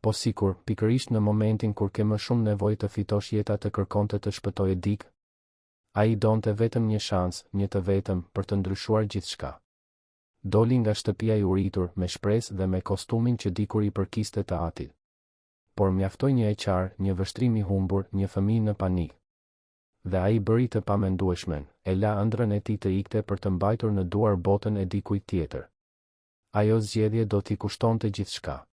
Po sikur, pikërisht në momentin kur ke më shumë nevojë të fitosh jeta të kërkonte të shpëtojë Dick. Ai donte vetëm një shans, një të vetëm, për të ndryshuar gjithçka. Doli nga shtëpia i uritur, me shpresë dhe me kostumin që dikur i përkiste të atit. Por mjaftoi një eqar, një vështrim i humbur, një fëmijë në panik. Dhe ai bëri të pamendueshmen, e la ëndrrën e tij të ikte për të mbajtur në duar botën e dikujt tjetër. Ajo zgjedhje do t'i kushtonte gjithçka.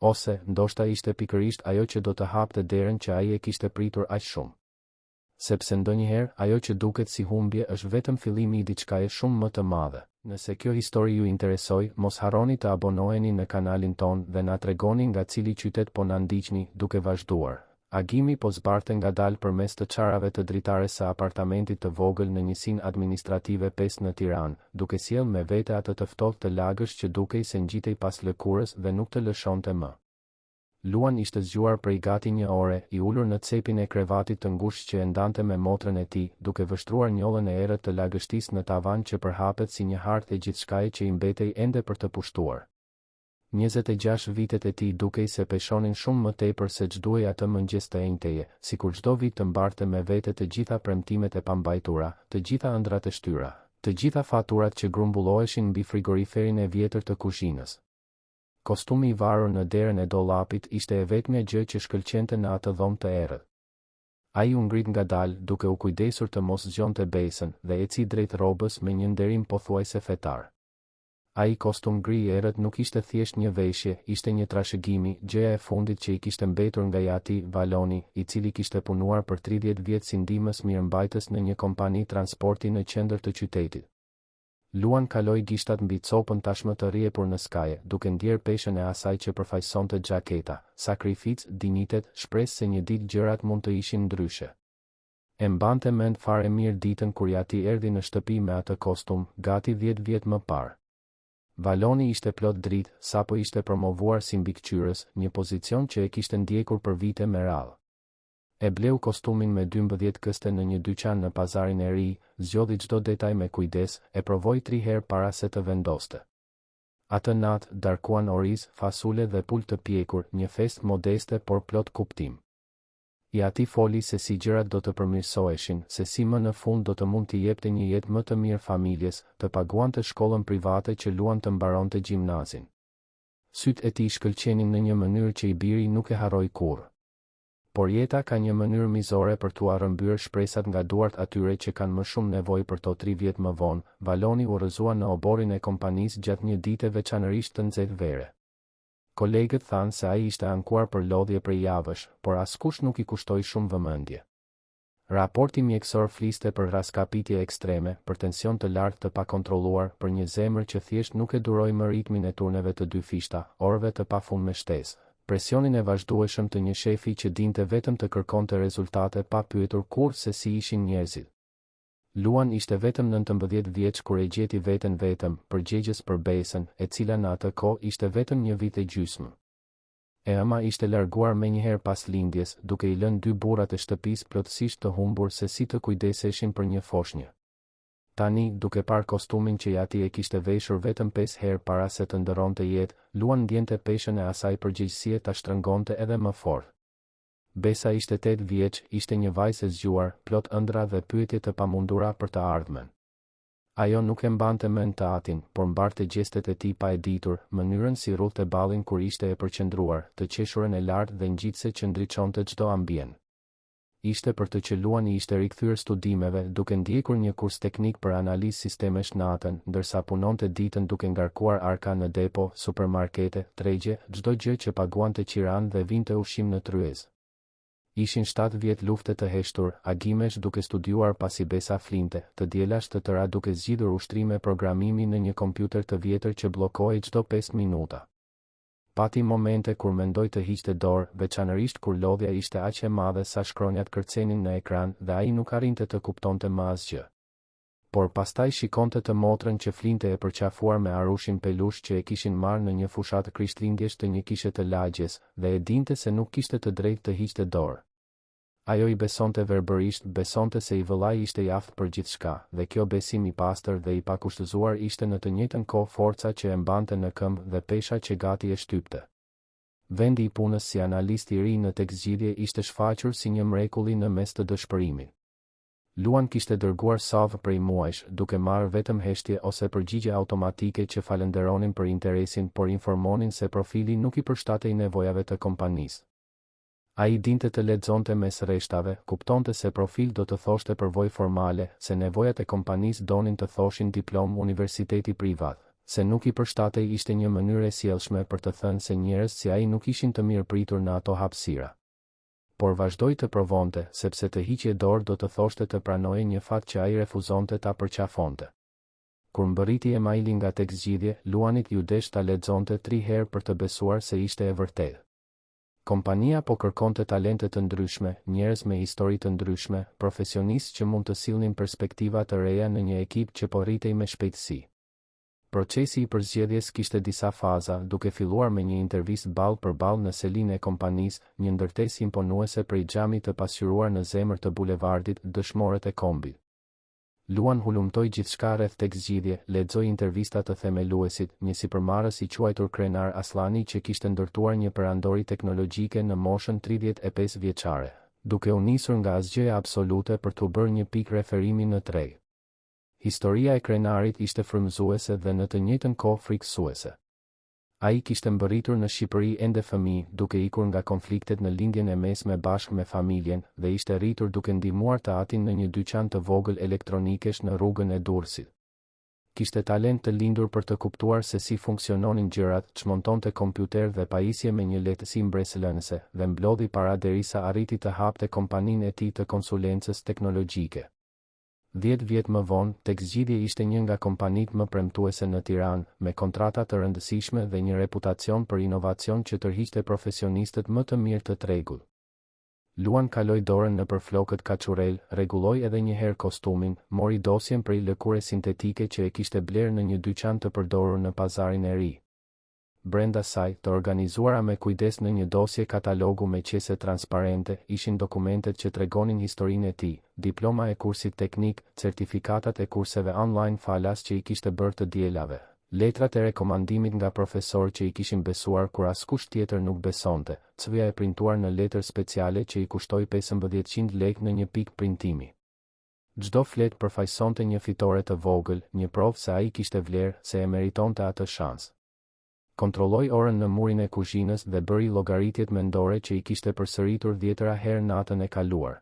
Ose, ndoshta ishte pikërisht ajo që do të hapte derën që ai e kishte pritur aq shumë. Sepse ndonjëherë ajo që duket si humbje është vetëm fillimi i diçkaje shumë më të madhe. Nëse kjo histori ju interesoi, mos harroni të abonoheni në kanalin ton dhe na tregoni nga cili qytet po na ndiqni, duke vazhduar. Agimi po zbarte ngadalë përmes të çarave të dritares së apartamentit të vogël në njësinë administrative 5 në Tiranë, duke sjellë me vete atë të ftohtë të lagësh që dukej se ngjitej pas lëkurës dhe nuk të lëshonte më. Luan ishte zgjuar prej gati një ore, i ulur në cepin e krevatit të ngushtë që e ndante me motrën e tij, duke vështruar njollën e errët të lagështisë në tavan që përhapet si një hartë e gjithçkaje që i mbetej ende për të pushtuar. 26 vitet e tij dukej se peshonin shumë më tepër se ç'duhej atë mëngjes të enjteje, sikur çdo vit të mbarte me vete të gjitha premtimet e pambajtura, të gjitha ëndrat e shtyra, të gjitha faturat që grumbulloheshin mbi frigoriferin e vjetër të kuzhinës. Kostumi i varur në derën e dollapit ishte e vetmja gjë që shkëlqente në atë dhomë të errët. Ai u ngrit ngadalë, duke u kujdesur të mos zgjonte besën, dhe eci drejt rrobës me një nderim pothuajse fetar. Ai kostum gri i errët nuk ishte thjesht një veshje, ishte një trashëgimi, gjëja e fundit që i kishte mbetur nga Jati Valoni, i cili kishte punuar për 30 vjet si ndihmës mirëmbajtës në një kompani transporti në qendër të qytetit. Luan kaloi gishtat mbi copën tashmë të rrjepur në skaje, duke ndjerë peshën e asaj që përfaqësonte xhaketa, sakrificë, dinjitet, shpresë se një ditë gjërat mund të ishin ndryshe. E mbante mend fare mirë ditën kur Jati erdhi në shtëpi me atë kostum, gati 10 vjet më parë. Valoni ishte plot dritë, sapo ishte promovuar si mbikëqyrës, një pozicion që e kishte ndjekur për vite me radhë. E bleu kostumin me 12 këste në një dyqan në pazarin e ri, zgjodhi çdo detaj me kujdes, e provoi 3 herë para se të vendoste. Atë natë darkuan oriz, fasule dhe pul të pjekur, një festë modeste por plot kuptim. Jati foli se si gjërat do të përmirësoheshin, se si më në fund do të mund t'i jepte një jetë më të mirë familjes, të paguante shkollën private që Luan të mbaronte gjimnazin. Sytë e tij shkëlqenin në një mënyrë që i biri nuk e harroi kurrë. Por jeta ka një mënyrë mizore për t'u rrëmbyer shpresat nga duart atyre që kanë më shumë nevojë për to 3 vjet më vonë. Valoni u rrëzua në oborin e kompanisë gjatë një dite veçanërisht të nxehtë vere. Kolegët thanë se ai ishte ankuar për lodhje prej javësh, por askush nuk i kushtoi shumë vëmendje. Raporti mjekësor fliste për raskapitje ekstreme, për tension të lartë të pakontrolluar, për një zemër që thjesht nuk e duroi më ritmin e turneve të 2 fishta, orëve të pafund me shtesë. Presionin e vazhdueshëm të një shefi që dinte vetëm të kërkonte rezultate pa pyetur kurrë se si ishin njerëzit. Luan ishte vetëm 19 vjeç kur e gjeti veten vetëm, përgjegjës për besën, e cila në atë kohë ishte vetëm 1 vit e gjysmë. Ema ishte larguar menjëherë pas lindjes, duke i lënë 2 burrat e shtëpisë plotësisht të humbur se si të kujdeseshin për një foshnjë. Tani, duke parë kostumin që Jati e kishte veshur vetëm 5 herë para se të ndëronte jetë, Luan ndjente peshën e asaj përgjegjësie ta shtrëngonte edhe më fort. Besa ishte 8 vjeç, ishte një vajzë e zgjuar, plot ëndra dhe pyetje të pamundura për të ardhmen. Ajo nuk e mbante mend të Atin, por mbarte gjestet e tij pa e ditur, mënyrën si rrullte ballin kur ishte e përqendruar, të qeshurën e lartë dhe ngjitse që ndriçonte çdo ambient. Ishte për të që Luan i ishte rikthyer studimeve, duke ndjekur një kurs teknik për analizë sistemesh natën, ndërsa punonte ditën duke ngarkuar arka në depo, supermarkete, tregje, çdo gjë që paguante qiran dhe vinte ushqim në tryez. Ishin 7 vjet lufte të heshtur, agimesh duke studiuar pasi Besa flinte, të dielash të tëra duke zgjidhur ushtrime programimi në një kompjuter të vjetër që bllokohej çdo 5 minuta. Pati momente kur mendoj të hiqte dorë, veçanërisht kur lodhja ishte aq e madhe sa shkronjat kërcenin në ekran dhe ai nuk arrinte të kuptonte më asgjë. Por pastaj shikonte të motrën që flinte e përqafuar me arushin pelush që e kishin marrë në një fushatë krishtlindjesh të një kishe të lagjes, dhe e dinte se nuk kishte të drejtë të hiqte dorë. Ajo i besonte verbërisht, besonte se i vëllai ishte i aftë për gjithçka, dhe kjo besim i pastër dhe i pakushtëzuar ishte në të njëjtën kohë forca që e mbante në këmbë dhe pesha që gati e shtypte. Vendi i punës si analist i ri në tekzgjidhje ishte shfaqur si një mrekulli në mes të dëshpërimit. Luan kishte dërguar savë prej muajsh, duke marrë vetëm heshtje ose përgjigje automatike që falenderonin për interesin, por informonin se profili nuk i përshtatej nevojave të kompanisë. Ai dinte të lexonte mes rreshtave, kuptonte se profil do të thoshte përvojë formale, se nevojat e kompanisë donin të thoshin diplom universiteti privat, se nuk i përshtatej ishte një mënyrë e sjellshme për të thënë se njerëz si ai nuk ishin të mirë pritur në ato hapësira. Por vazhdoi të provonte, sepse të hiqje dorë do të thoshte të pranoje një fat që ai refuzonte ta përqafonte. Kur mbërriti emaili nga tekzgjidhje, Luanit ju desh ta lexonte 3 herë për të besuar se ishte e vërtetë. Kompania po kërkonte talente të ndryshme, njerëz me histori të ndryshme, profesionistë që mund të sillnin perspektiva të reja në një ekip që po rritej me shpejtësi. Procesi i përzgjedhjes kishte disa faza, duke filluar me një intervistë ball për ball në selinë e kompanisë, një ndërtesë imponuese prej xhamit të pasqyruar në zemër të bulevardit, dëshmorët e kombit. Luan hulumtoi gjithçka rreth tekzgjidhje, lexoi intervista të themeluesit, një sipërmarrës i quajtur Krenar Aslani që kishte ndërtuar një perandori teknologjike në moshën 35 vjeçare, duke u nisur nga asgjëja absolute për t'u bërë një pikë referimi në treg. Historia e Krenarit ishte frymëzuese dhe në të njëjtën kohë frikësuese. Ai kishte mbërritur në Shqipëri ende fëmijë, duke ikur nga konfliktet në lindjen e mesme bashkë me familjen, dhe ishte rritur duke ndihmuar të atin në një dyqan të vogël elektronikesh në rrugën e Durrësit. Kishte talent të lindur për të kuptuar se si funksiononin gjërat, çmontonte kompjuter dhe pajisje me një lehtësi mbresëlënëse, dhe mblodhi para derisa arriti të hapte kompaninë e tij të konsulencës teknologjike. 10 vjet më vonë, tekzgjidhje ishte një nga kompanitë më premtuese në Tiranë, me kontrata të rëndësishme dhe një reputacion për inovacion që tërhiqte profesionistët më të mirë të tregut. Luan kaloi dorën nëpër flokët kaçurel, rregulloi edhe një herë kostumin, mori dosjen prej lëkure sintetike që e kishte blerë në një dyqan të përdorur në pazarin e ri. Brenda saj, të organizuara me kujdes në një dosje katalogu me qese transparente, ishin dokumentet që tregonin historinë e tij, diploma e kursit teknik, certifikatat e kurseve online falas që i kishte bërë të dielave, letrat e rekomandimit nga profesor që i kishin besuar kur askush tjetër nuk besonte, cv-ja e printuar në letër speciale që i kushtoi 1500 lekë në një pikë printimi. Çdo flet përfaqësonte një fitore të vogël, një provë se ai kishte vlerë, se e meritonte atë shans. Kontrolloi orën në murin e kuzhinës dhe bëri llogaritjet mendore që i kishte përsëritur 10 herë natën e kaluar.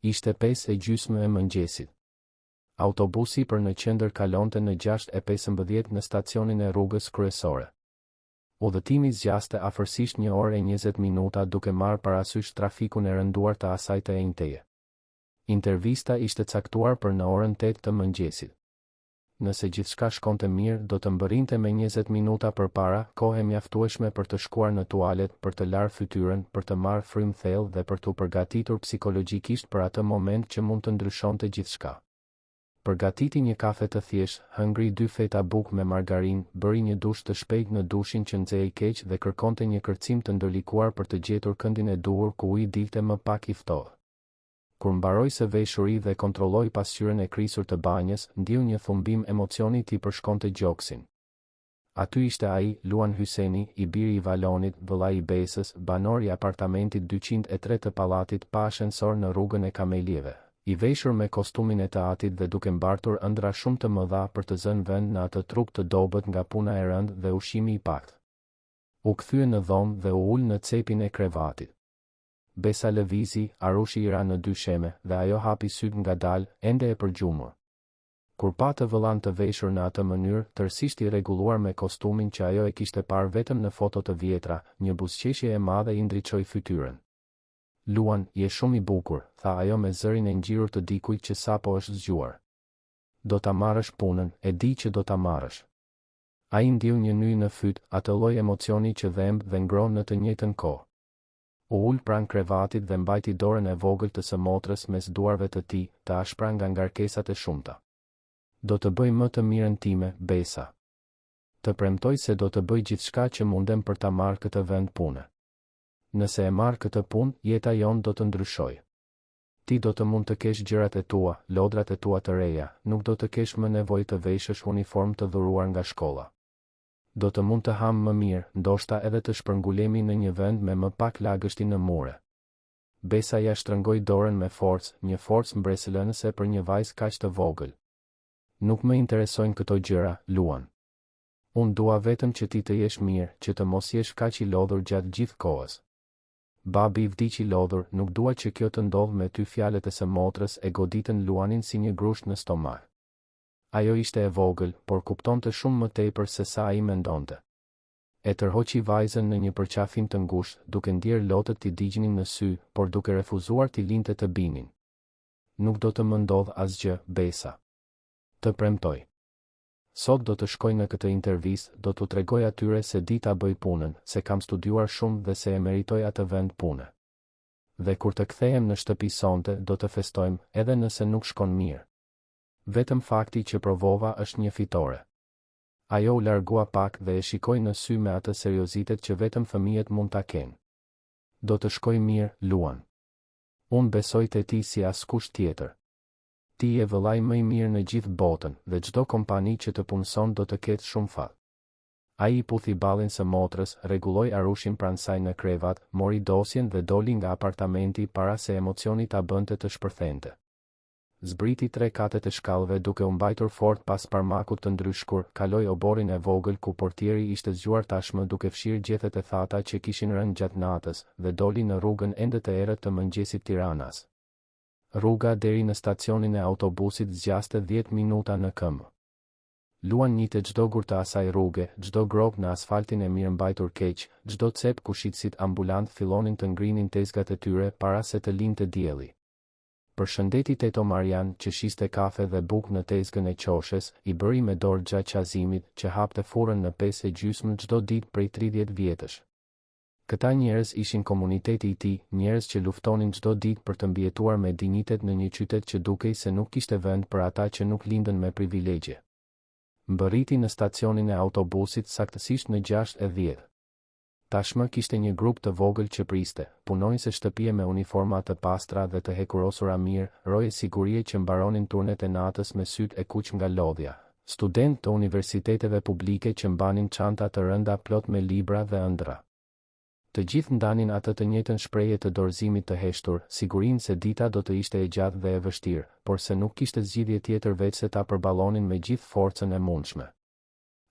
Ishte 5:30 e mëngjesit. Autobusi për në qendër kalonte në 6:15 në stacionin e rrugës kryesore. Udhëtimi zgjaste afërsisht 1 orë e 20 minuta duke marrë parasysh trafikun e rënduar të asaj të enjteje. Intervista ishte caktuar për në orën 8 të mëngjesit. Nëse gjithçka shkonte mirë, do të mbërrinte me 20 minuta përpara, kohë e mjaftueshme për të shkuar në tualet, për të larë fytyrën, për të marrë frym thellë dhe për t'u përgatitur psikologjikisht për atë moment që mund të ndryshonte gjithçka. Përgatiti një kafe të thjeshtë, hëngri 2 feta bukë me margarinë, bëri një dush të shpejt në dushin që nxehej keq dhe kërkonte një kërcim të ndërlikuar për të gjetur këndin e duhur ku uji dilte më pak i ftohtë. Kur mbaroi së veshuri dhe kontrolloi pasqyrën e krisur të banjës, ndiu një thumbim emocioni t'i përshkonte gjoksin. Aty ishte ai, Luan Hyseni, i biri i Valonit, vëllai i Besës, banor i apartamentit 203 të pallatit pa ashensor në rrugën e Kamelieve, i veshur me kostumin e teatrit dhe duke mbartur ëndra shumë të mëdha për të zënë vend në atë trup të dobët nga puna e rëndë dhe ushqimi i pakët. U kthye në dhomë dhe u ul në cepin e krevatit. Besa lëvizi, Arushi i ra në 2 sheme, dhe ajo hapi syt ngadalë, ende e përgjumur. Kur pa të vëllan të veshur në atë mënyrë, tërësisht i rregulluar me kostumin që ajo e kishte parë vetëm në foto të vjetra, një buzëqeshje e madhe i ndriçoi fytyrën. Luan, je shumë i bukur, tha ajo me zërin e ngjirur të dikujt që sapo është zgjuar. Do ta marrësh punën, e di që do ta marrësh. Ai ndiu një nyj në fyt, atë lloj emocioni që dhemb dhe ngron në të njëjtën kohë. U ul pranë krevatit dhe mbajti dorën e vogël të së motrës mes duarve të tij, të ashpra nga ngarkesat e shumta. Do të bëj më të mirën time, Besa. Të premtoj se do të bëj gjithçka që mundem për ta marrë këtë vend pune. Nëse e marr këtë punë, jeta jon do të ndryshojë. Ti do të mund të kesh gjërat e tua, lodrat e tua të reja, nuk do të kesh më nevojë të veshësh uniform të dhuruar nga shkolla. Do të mund të ham më mirë, ndoshta edhe të shpërngulemi në një vend me më pak lagështi në mure. Besa ja shtrëngoi dorën me forcë, një forcë mbresëlënëse për një vajzë kaq të vogël. Nuk më interesojnë këto gjëra, Luan. Unë dua vetëm që ti të jesh mirë, që të mos jesh kaq i lodhur gjatë gjithë kohës. Babi i vdiq i lodhur, nuk dua që kjo të ndodh me ty. Fjalët e së motrës e goditën Luanin si një grusht në stomak. Ajo ishte e vogël, por kuptonte shumë më tepër se sa ai mendonte. E tërhoqi vajzën në një përqafim të ngushtë, duke ndier lotët t'i digjnin në sy, por duke refuzuar t'i linte të binin. Nuk do të më ndodh asgjë, Besa. Të premtoj. Sot do të shkoj në këtë intervistë, do t'u tregoj atyre se di ta bëj punën, se kam studiuar shumë dhe se e meritoj atë vend pune. Dhe kur të kthehem në shtëpi sonte, do të festojmë, edhe nëse nuk shkon mirë. Vetëm fakti që provova është një fitore. Ajo u largua pak dhe e shikoi në sy me atë seriozitet që vetëm fëmijët mund ta kenë. Do të shkoj mirë, Luan. Unë besoj te ti si askush tjetër. Ti je vëllai më i mirë në gjithë botën dhe çdo kompani që të punson do të ketë shumë fat. Ai i puthi ballin së motrës, rregulloi arushin pranë saj në krevat, mori dosjen dhe doli nga apartamenti para se emocioni ta bënte të shpërthente. Zbriti 3 katet e shkallëve duke u mbajtur fort pas parmakut të ndryshkur, kaloi oborin e vogël ku portieri ishte zgjuar tashmë duke fshirë gjethet e thata që kishin rënë gjatë natës, dhe doli në rrugën ende të errët të mëngjesit Tiranas. Rruga deri në stacionin e autobusit zgjaste 10 minuta në këmbë. Luan njite çdo gur të asaj rruge, çdo grop në asfaltin e mirëmbajtur keq, çdo cep ku shitësit ambulant fillonin të ngrinin tezgat e tyre para se të linte dielli. Përshëndeti Teto Marian, që shiste kafe dhe bukë në tezgën e qoshes, i bëri me dorë gjatë Qazimit, që hapte furrën në 5:30 çdo ditë prej 30 vjetësh. Këta njerëz ishin komuniteti i tij, njerëz që luftonin çdo ditë për të mbijetuar me dinjitet në një qytet që dukej se nuk kishte vend për ata që nuk lindën me privilegje. Mbërriti në stacionin e autobusit saktësisht në 6:10. Tashmë kishte një grup të vogël që priste, punonjëse shtëpie me uniforma të pastra dhe të hekurosura mirë, roje sigurie që mbaronin turnet e natës me sytë e kuq nga lodhja, student të universiteteve publike që mbanin çanta të rënda plot me libra dhe ëndra. Të gjithë ndanin atë të njëjtën shprehje të dorëzimit të heshtur, sigurinë se dita do të ishte e gjatë dhe e vështirë, por se nuk kishte zgjidhje tjetër veç se ta përballonin me gjithë forcën e mundshme.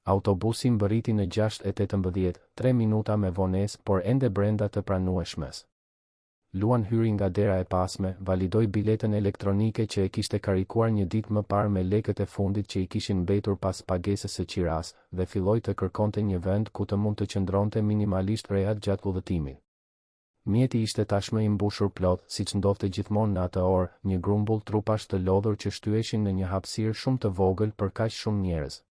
Autobusi mbërriti në 6:18, 3 minuta me vonesë, por ende brenda të pranueshmes. Luan hyri nga dera e pasme, validoi biletën elektronike që e kishte karikuar një ditë më parë me lekët e fundit që i kishin mbetur pas pagesës së qiras, dhe filloi të kërkonte një vend ku të mund të qëndronte minimalisht rehat gjatë udhëtimit. Mjeti ishte tashmë i mbushur plot, siç ndodhte gjithmonë në atë orë, një grumbull trupash të lodhur që shtyeshin në një hapësirë shumë të vogël për kaq shumë njerëz.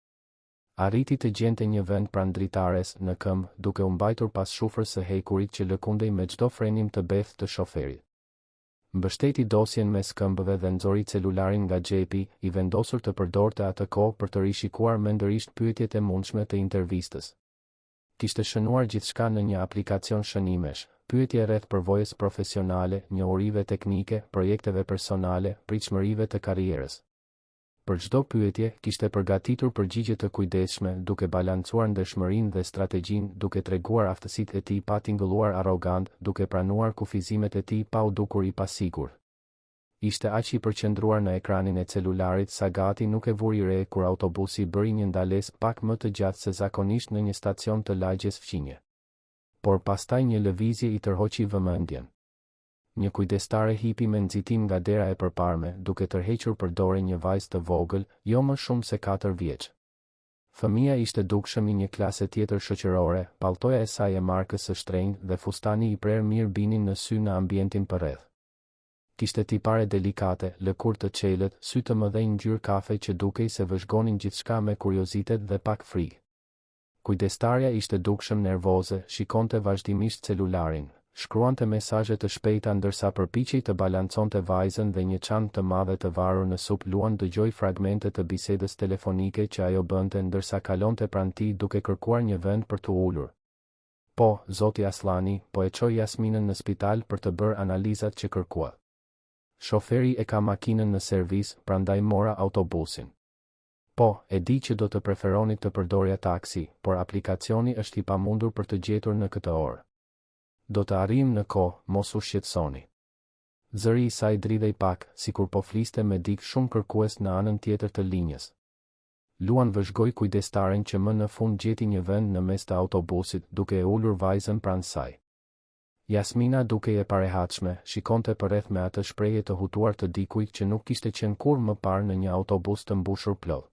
Arriti të gjente një vend pranë dritares, në këmbë, duke u mbajtur pas shufrës së hekurit që lëkundej me çdo frenim të beth të shoferit. Mbështeti dosjen mes këmbëve dhe nxori celularin nga xhepi, i vendosur të përdorte atë kohë për të rishikuar mendërisht pyetjet e mundshme të intervistës. Kishte shënuar gjithçka në një aplikacion shënimesh, pyetje rreth përvojës profesionale, njohurive teknike, projekteve personale, pritshmërive të karrierës. Për çdo pyetje kishte përgatitur përgjigje të kujdesshme, duke balancuar ndershmërinë dhe strategjinë, duke treguar aftësitë e tij pa tingëlluar arrogant, duke pranuar kufizimet e tij pa u dukur i pasigurt. Ishte aq i përqendruar në ekranin e celularit sa gati nuk e vuri re kur autobusi bëri një ndalesë pak më të gjatë se zakonisht në një stacion të lagjes fqinje. Por pastaj një lëvizje i tërhoqi vëmendjen. Një kujdestare hipi me nxitim nga dera e përparme, duke tërhequr për dorë një vajzë të vogël, jo më shumë se 4 vjeç. Fëmia ishte dukshëm i një klase tjetër shoqërore, palltoja e saj e markës së shtrenjtë dhe fustani i prerë mirë binin në sy në ambientin përreth. Kishte tipare delikate, lëkurë të çelët, sy të mëdhenj ngjyrë kafe që dukej se vëzhgonin gjithçka me kuriozitet dhe pak frikë. Kujdestarja ishte dukshëm nervoze, shikonte vazhdimisht celularin. Shkruante mesazhe të shpejta ndërsa përpiqej të balanconte vajzën dhe një çantë të madhe të varur në sup. Luan dëgjoi fragmente të bisedës telefonike që ajo bënte ndërsa kalonte pranë tij duke kërkuar një vend për të ulur. Po, zoti Aslani, po e çoi Jasminën në spital për të bërë analizat që kërkua. Shoferi e ka makinën në servis, prandaj mora autobusin. Po, e di që do të preferoni të përdorja taksi, por aplikacioni është i pamundur për të gjetur në këtë orë. Do të arrijmë në kohë, mos u shqetësoni. Zëri i saj dridhej pak, sikur po fliste me dikë shumë kërkues në anën tjetër të linjës. Luan vëzhgoi kujdestaren që më në fund gjeti një vend në mes të autobusit, duke e ulur vajzën pranë saj. Jasmina, duke e parehatshme, shikonte përreth me atë shprehje të hutuar të dikujt që nuk kishte qenë kurrë më parë në një autobus të mbushur plot.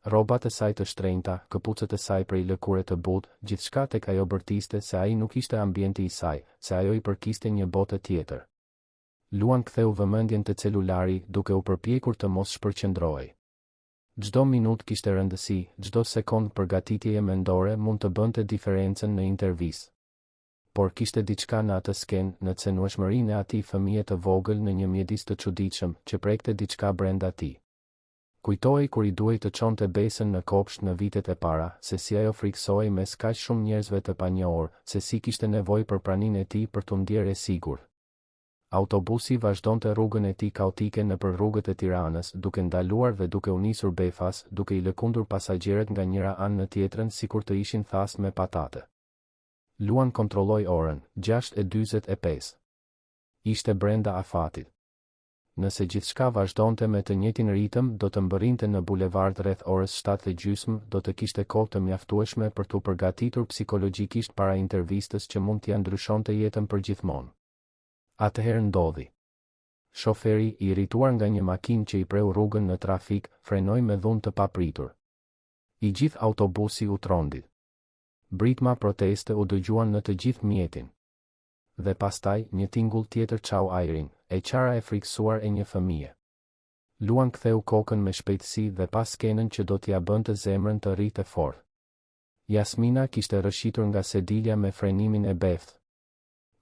Rrobat e saj të shtrenjta, këpucët e saj prej lëkure të butë, gjithçka tek ajo bërtiste se ai nuk ishte ambienti i saj, se ajo i përkiste një botë tjetër. Luan ktheu vëmendjen te celulari, duke u përpjekur të mos shpërqendrohej. Çdo minutë kishte rëndësi, çdo sekond përgatitjeje mendore mund të bënte diferencën në intervistë. Por kishte diçka në atë skenë, në cenueshmërinë e atij fëmije të vogël në një mjedis të çuditshëm, që prekte diçka brenda tij. Kujtohej kur i duhej të çonte besën në kopsht në vitet e para, se si ajo friksohej mes kaq shumë njerëzve të panjohur, se si kishte nevojë për praninë e tij për t'u ndjerë e sigurt. Autobusi vazhdonte rrugën e tij kaotike nëpër rrugët e Tiranës, duke ndaluar dhe duke u nisur befas, duke i lëkundur pasagjerët nga njëra anë në tjetrën sikur të ishin thasë me patate. Luan kontrolloi orën, 6:45. Ishte brenda afatit. Nëse gjithçka vazhdonte me të njëjtin ritëm, do të mbërrinte në bulevard rreth orës 7:30, do të kishte kohë të mjaftueshme për t'u përgatitur psikologjikisht para intervistës që mund t'ia ndryshonte jetën përgjithmonë. Atëherë ndodhi. Shoferi, i irrituar nga një makinë që i preu rrugën në trafik, frenoi me dhunë të papritur. I gjithë autobusi u trondi. Britma proteste u dëgjuan në të gjithë mjetin. Dhe pastaj, një tingull tjetër çau ajrin, e qara e friksuar e një fëmije. Luan ktheu kokën me shpejtësi dhe pas skenën që do t'ia bënte zemrën të rritë fort. Jasmina kishte rëshitur nga sedilja me frenimin e beftë.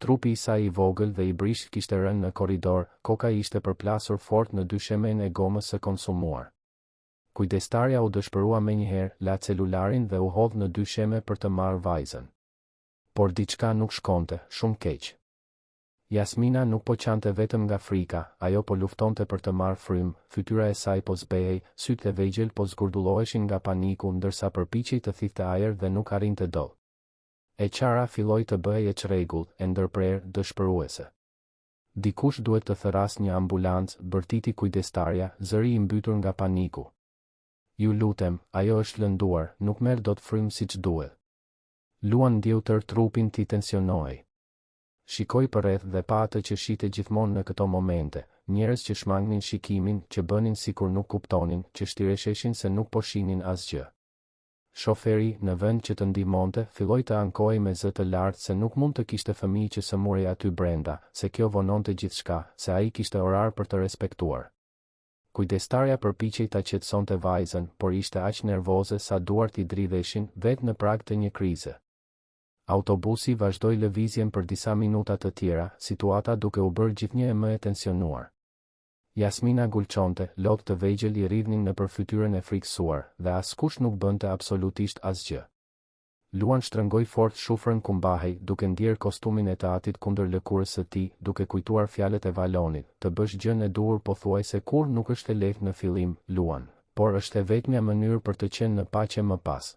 Trupi i saj i vogël dhe i brisht kishte rënë në korridor, koka ishte përplasur fort në dyshemen e gomës së konsumuar. Kujdestarja u dëshpërua menjëherë, la celularin dhe u hodh në dysheme për të marrë vajzën. Por diçka nuk shkonte, shumë keq. Jasmina nuk po qante vetëm nga frika, ajo po luftonte për të marrë frymë, fytyra e saj po zbehej, sytë e vegjël po zgurdulloheshin nga paniku ndërsa përpiqej të thithte ajër dhe nuk arrinte dot. E qara filloi të bëhej e çrregullt, e ndërprerë, dëshpëruese. Dikush duhet të thëras një ambulancë, bërtiti kujdestarja, zëri i mbytur nga paniku. Ju lutem, ajo është lënduar, nuk merr dot frymë siç duhet. Luan ndjeu tër trupin t'i tensionohej. Shikoi përreth dhe pa atë që shite gjithmonë në këto momente, njerëz që shmangnin shikimin, që bënin sikur nuk kuptonin, që shtiresheshin se nuk po shihnin asgjë. Shoferi, në vend që të ndihmonte, filloi të ankohej me zë të lartë se nuk mund të kishte fëmijë që sëmurej aty brenda, se kjo vononte gjithçka, se ai kishte orar për të respektuar. Kujdestarja përpiqej ta qetësonte vajzën, por ishte aq nervoze sa duart i dridheshin, vetë në prag të një krize. Autobusi vazhdoi lëvizjen për disa minuta të tjera, situata duke u bërë gjithnjë e më e tensionuar. Jasmina gulçonte, lopë të vegjël i rridhnin nëpër fytyrën e friksuar, dhe askush nuk bënte absolutisht asgjë. Luan shtrëngoi fort shufrën ku mbahej, duke ndjer kostumin e teatrit kundër lëkurës së tij, duke kujtuar fjalët e Valonit, të bësh gjën e duhur pothuajse kur nuk është e lehtë në fillim, Luan, por është e vetmja mënyrë për të qenë në paqe më pas.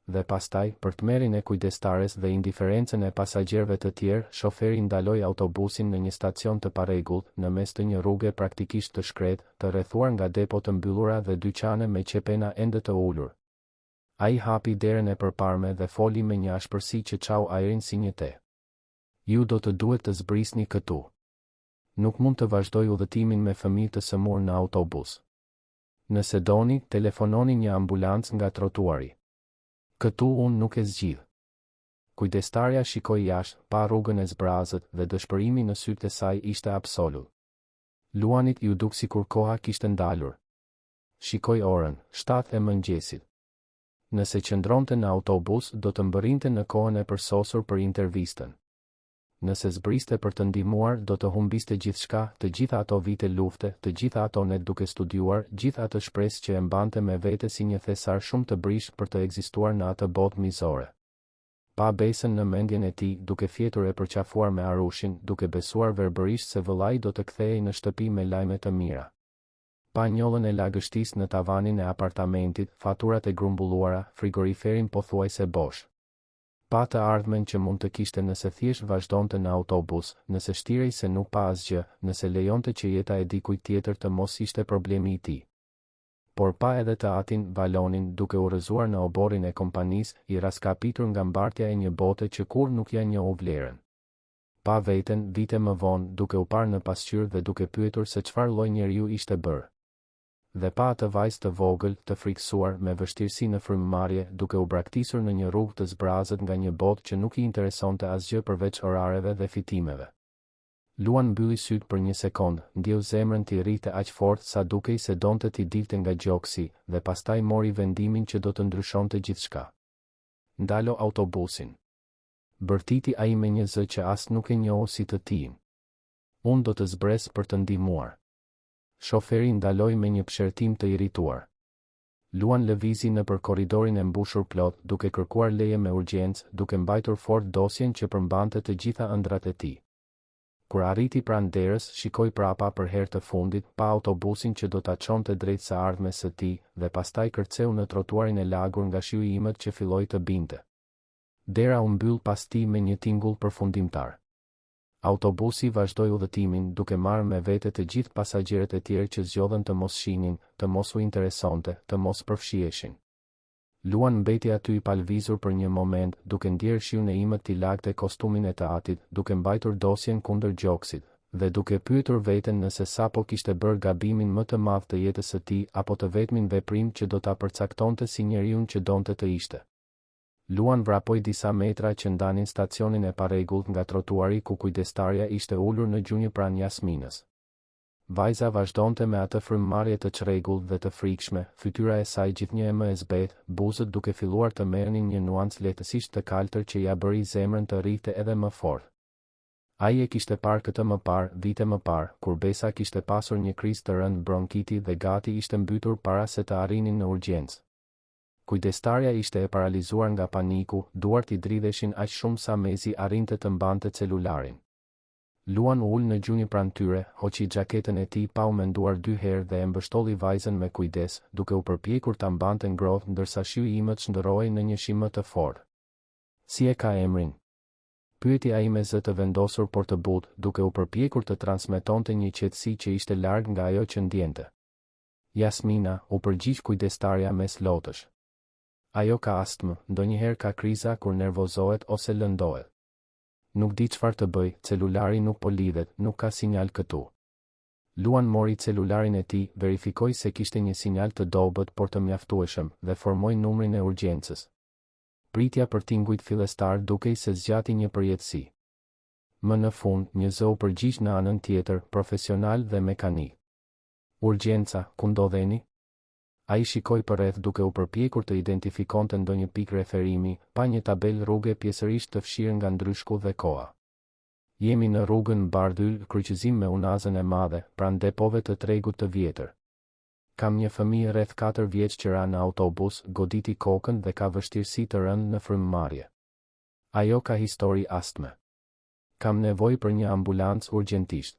Dhe pastaj, për tmerrin e kujdestares dhe indiferencën e pasagjerëve të tjerë, shoferi ndaloi autobusin në një stacion të parregullt, në mes të një rruge praktikisht të shkretë, të rrethuar nga depo të mbyllura dhe dyqane me qepena ende të ulur. Ai hapi derën e përparme dhe foli me një ashpërsi që çau ajrin si një te. Ju do të duhet të zbrisni këtu. Nuk mund të vazhdoj udhëtimin me fëmijë të sëmurë në autobus. Nëse doni, telefononi një ambulancë nga trotuari. Këtu unë nuk e zgjidh. Kujdestarja shikoi jashtë, pa rrugën e zbrazët, dhe dëshpërimi në sytë e saj ishte absolut. Luanit ju duk sikur koha kishte ndalur. Shikoi orën, 7 e mëngjesit. Nëse qëndronte në autobus, do të mbërrinte në kohën e përsosur për intervistën. Nëse zbriste për të ndihmuar, do të humbiste gjithçka, të gjitha ato vite lufte, të gjitha ato net duke studiuar, gjitha atë shpresë që e mbante me vete si një thesar shumë të brisht për të ekzistuar në atë botë mizore. Pa besën në mendjen e tij, duke fjetur e përqafuar me Arushin, duke besuar verbërisht se vëllai do të kthehej në shtëpi me lajme të mira. Pa njollën e lagështisë në tavanin e apartamentit, faturat e grumbulluara, frigoriferin pothuajse bosh. Pa të ardhmen që mund të kishte nëse thjesht vazhdonte në autobus, nëse shtirej se nuk pa asgjë, nëse lejonte që jeta e dikujt tjetër të mos ishte problemi i tij. Por pa edhe të atin, Valonin, duke u rrëzuar në oborin e kompanisë, i raskapitur nga mbartja e një bote që kur nuk ja njohu vlerën. Pa veten, vite më vonë, duke u parë në pasqyrë dhe duke pyetur se çfarë lloj njeriu ishte bërë. Dhe pa atë vajzë të vogël, të frikësuar, me vështirësi në frymëmarrje, duke u braktisur në një rrugë të zbrazët nga një botë që nuk I interesonte asgjë përveç orareve dhe fitimeve. Luan mbylli syt për një sekond, ndjeu zemrën t'i rrite aq fort sa dukej se donte t'i dilte nga gjoksi, dhe pastaj mori vendimin që do të ndryshonte gjithçka. Ndalo autobusin. Bërtiti ai me një zë që as nuk e njohu si të tijin. Unë do të zbres për të ndihmuar. Shoferi ndaloi me një pëshertim të irrituar. Luan lëvizi nëpër korridorin e mbushur plot, duke kërkuar leje me urgjencë, duke mbajtur fort dosjen që përmbante të gjitha ëndrat e tij. Kur arriti pranë derës, shikoi prapa për herë të fundit, pa autobusin që do ta çonte drejt së ardhmes së tij, dhe pastaj kërceu në trotuarin e lagur nga shiu I imët që filloi të binte. Dera u mbyll pas tij me një tingull përfundimtar. Autobusi vazhdoi udhëtimin, duke marrë me vete të gjithë pasagerët e tjerë që zgjodhen të mos shihnin, të mos u interesonte, të mos përfshiheshin. Luan mbeti aty I palvizur për një moment, duke ndjerë shiun e imët t'i lagte kostumin e të atit, duke mbajtur dosjen kundër gjoksit, dhe duke pyetur veten nëse sapo kishte bërë gabimin më të madh të jetës së tij apo të vetmin veprim që do ta përcaktonte si njeriu që donte të ishte. Luan vrapoi disa metra që ndanin stacionin e parregullt nga trotuari ku kujdestarja ishte ulur në gjunjë pranë Jasminës. Vajza vazhdonte me atë frymëmarrje të çrregullt dhe të frikshme, fytyra e saj gjithnjë më e zbetë, buzët duke filluar të merrnin një nuancë lehtësisht të kaltër që ja bëri zemrën të rrifte edhe më fort. Ai e kishte parë këtë më parë, vite më parë, kur Besa kishte pasur një krizë të rëndë bronkiti dhe gati ishte mbytur para se të arrinin në urgjencë. Kujdestarja ishte e paralizuar nga paniku, duart I dridheshin aq shumë sa mezi arrinte të mbante celularin. Luan ul në gjunjë pranë tyre, hoqi xhaketën e tij pa u menduar 2 herë dhe e mbështolli vajzën me kujdes, duke u përpjekur ta mbante ngrohtë ndërsa shiu I imët shndërrohej në një shimë të fortë. Si e ka emrin? Pyeti ai me zë të vendosur por të butë, duke u përpjekur të transmetonte një qetësi që ishte larg nga ajo që ndjente. Jasmina, u përgjigj kujdestarja mes lotësh. Ajo ka astmë, ndonjëherë ka kriza kur nervozohet ose lëndohet. Nuk di çfarë të bëj, celulari nuk po lidhet, nuk ka sinjal këtu. Luan mori celularin e tij, verifikoi se kishte një sinjal të dobët por të mjaftueshëm dhe formoi numrin e urgjencës. Pritja për tingujt fillestar dukej se zgjati një përjetësi. Më në fund, një zë u përgjigj në anën tjetër, profesional dhe mekanik. Urgjenca, ku ndodheni? Ai shikoi përreth duke u përpjekur të identifikonte ndonjë pikë referimi, pa një tabelë rruge pjesërisht të fshirë nga ndryshku dhe koha. Jemi në rrugën Bardyl, kryqëzim me Unazën e Madhe, pranë depove të tregut të vjetër. Kam një fëmijë rreth 4 vjeç që ra në autobus, goditi kokën dhe ka vështirësi të rëndë në frymëmarrje. Ajo ka histori astme. Kam nevojë për një ambulancë urgjentisht.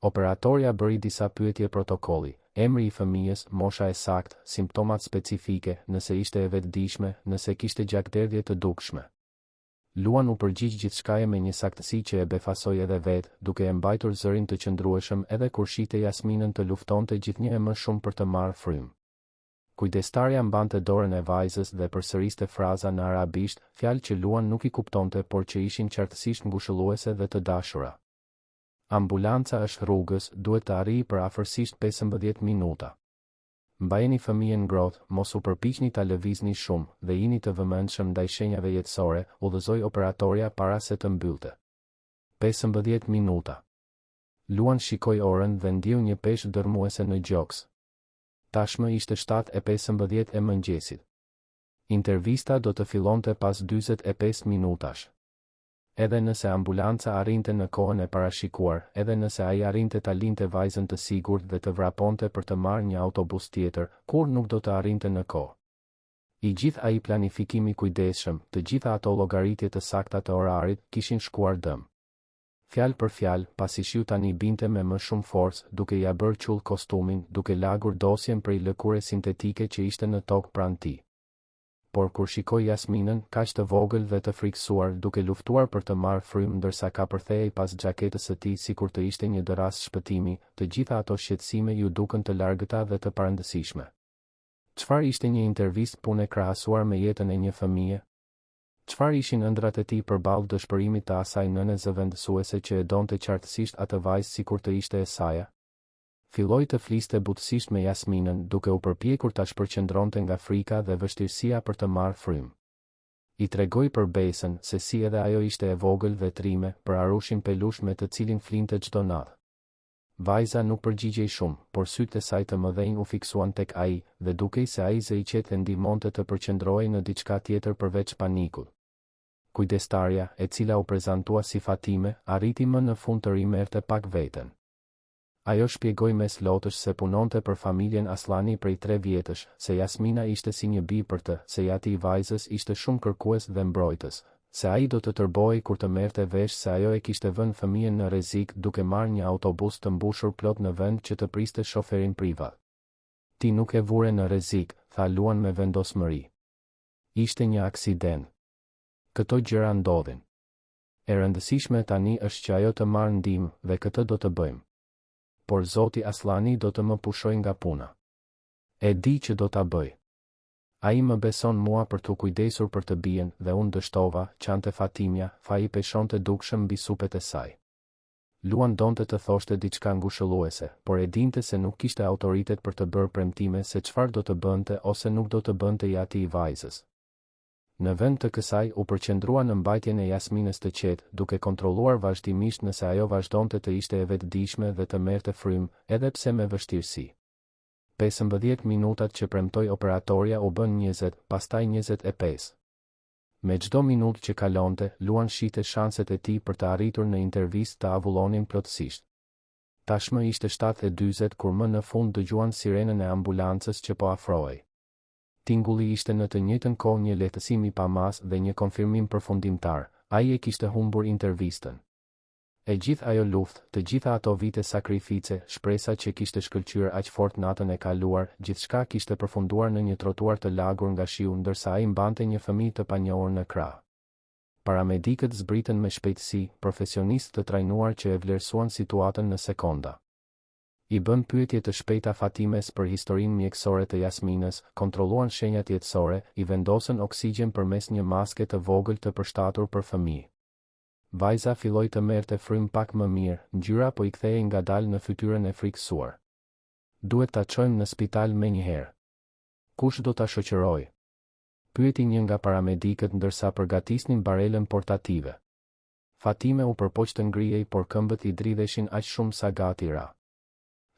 Operatorja bëri disa pyetje protokolli. Emri I fëmijës, mosha e saktë, simptomat specifike, nëse ishte e vetëdijshme, nëse kishte gjakderdhje të dukshme. Luan u përgjigj gjithçkaje me një saktësi që e befasoi edhe vetë, duke e mbajtur zërin të qëndrueshëm edhe kur shihte Jasminën të luftonte gjithnjë më shumë për të marrë frymë. Kujdestarja mbante dorën e vajzës dhe përsëriste fraza në arabisht, fjalë që Luan nuk I kuptonte por që ishin qartësisht ngushëlluese dhe të dashura. Ambulanca është rrugës, duhet të arrijë për afërsisht 15 minuta. Mbajeni fëmijën ngrohtë, mos u përpiqni ta lëvizni shumë dhe jini të vëmendshëm ndaj shenjave jetësore, udhëzoi operatorja para se të mbyllte. 15 minuta. Luan shikoi orën dhe ndjeu një peshë dërmuese në gjoks. Tashmë ishte 7:15 e mëngjesit. Intervista do të fillonte pas 45 minutash. Edhe nëse ambulanca arrinte në kohën e parashikuar, edhe nëse ai arrinte ta linte vajzën të sigurt dhe të vraponte për të marrë një autobus tjetër, kur nuk do të arrinte në kohë. I gjithë ai planifikimi kujdesshëm, të gjitha ato llogaritje të sakta të orarit, kishin shkuar dëm. Fjalë për fjalë, pasi shiu tani binte me më shumë forcë, duke ja bërë qull kostumin, duke lagur dosjen prej lëkure sintetike që ishte në tokë pranë tij. Por kur shikoi Jasminën, kaq të vogël dhe të frikësuar, duke luftuar për të marrë frymë ndërsa ka përthejej pas xhaketës së tij sikur të ishte një dëras shpëtimi, të gjitha ato shqetësime ju dukën të largëta dhe të parëndësishme. Çfarë ishte një intervistë pune krahasuar me jetën e një fëmije? Çfarë ishin ëndrat e tij përballë dëshpërimit të asaj nëne zëvendësuese që e donte qartësisht atë vajzë sikur të ishte e saj? Filloi të fliste butësisht me Jasminën, duke u përpjekur ta shpërqendronte nga frika dhe vështirësia për të marrë frymë. I tregoi për Besën, se si edhe ajo ishte e vogël dhe trime, për arushin pelush me të cilin flinte çdo natë. Vajza nuk përgjigjej shumë, por sytë e saj të mëdhenj u fiksuan tek ai, dhe dukej se ai zë I qetë e ndihmonte të përqendrohej në diçka tjetër përveç panikut. Kujdestarja, e cila u prezantua si Fatime, arriti më në fund të rimerte pak veten. Ajo shpjegoi mes lotësh se punonte për familjen Aslani prej 3 vjetësh, se Jasmina ishte si një bi për të, se jati I vajzës ishte shumë kërkues dhe mbrojtës, se ai do të tërbohej kur të merrte vesh se ajo e kishte vënë fëmijën në rrezik duke marrë një autobus të mbushur plot në vend që të priste shoferin privat. Ti nuk e vure në rrezik, tha Luan me vendosmëri. Ishte një aksident. Këto gjëra ndodhin. E rëndësishme tani është që ajo të marrë ndihmë dhe këtë do të bëjmë. Por Zoti Aslani do të më pushoj nga puna. E di që do ta bëj. Ai më beson mua për t'u kujdesur për të bien dhe unë dështova, qante Fatimja, tha I peshonte dukshëm mbi supet e saj. Luan donte të thoshte diçka ngushëlluese, por e dinte se nuk kishte autoritet për të bërë premtime se çfarë do të bënte ose nuk do të bënte jati I vajzës. Në vend të kësaj u përqendrua në mbajtjen e Jasminës të qetë, duke kontrolluar vazhdimisht nëse ajo vazhdonte të ishte e vetëdijshme dhe të merrte frymë, edhe pse me vështirësi. 15 minutat që premtoi operatorja u bën 20, pastaj 25. Me çdo minutë që kalonte, Luan shihte shanset e tij për të arritur në intervistë të avullonin plotësisht. Tashmë ishte 7:40 kur më në fund dëgjuan sirenën e ambulancës që po afrohej. Tingulli ishte në të njëjtën kohë një lehtësim I pamas dhe një konfirmim përfundimtar, ai e kishte humbur intervistën. E gjithë ajo luftë, të gjitha ato vite sakrifice, shpresa që kishte shkëlqyer aq fort natën e kaluar, gjithçka kishte përfunduar në një trotuar të lagur nga shiu ndërsa ai mbante një fëmijë të panjohur në krah. Paramedikët zbritën me shpejtësi, profesionistë të trajnuar që e vlerësuan situatën në sekonda. I bën pyetje të shpejta Fatimes për historinë mjekësore të Jasminës, kontrolluan shenjat jetësore, I vendosën oksigjen përmes një maske të vogël të përshtatur për fëmijë. Vajza filloi të merrte frymë pak më mirë, ngjyra po I kthehej ngadalë në fytyrën e frikësuar. Duhet ta çojmë në spital menjëherë. Kush do ta shoqëroj? Pyeti një nga paramedikët ndërsa përgatisnin barelën portative. Fatime u përpoq të ngrihej, por këmbët I dridheshin aq shumë sa gati ra.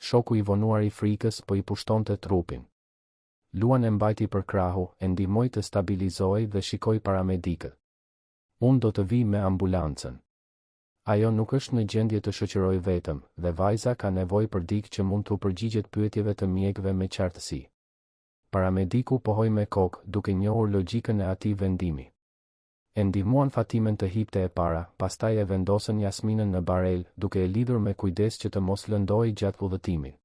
Shoku I vonuar I frikës po I pushtonte trupin. Luan e mbajti për krahu, e ndihmoi të stabilizohej dhe shikoi paramedikët. Unë do të vi me ambulancën. Ajo nuk është në gjendje të shoqëroj vetëm, dhe vajza ka nevojë për dikë që mund t'u përgjigjet pyetjeve të mjekëve me qartësi. Paramediku pohoi me kokë, duke njohur logjikën e atij vendimi. E ndihmuan Fatimen të hipte e para, pastaj e vendosën Jasminën në barel, duke e lidhur me kujdes që të mos lëndohej gjatë udhëtimit.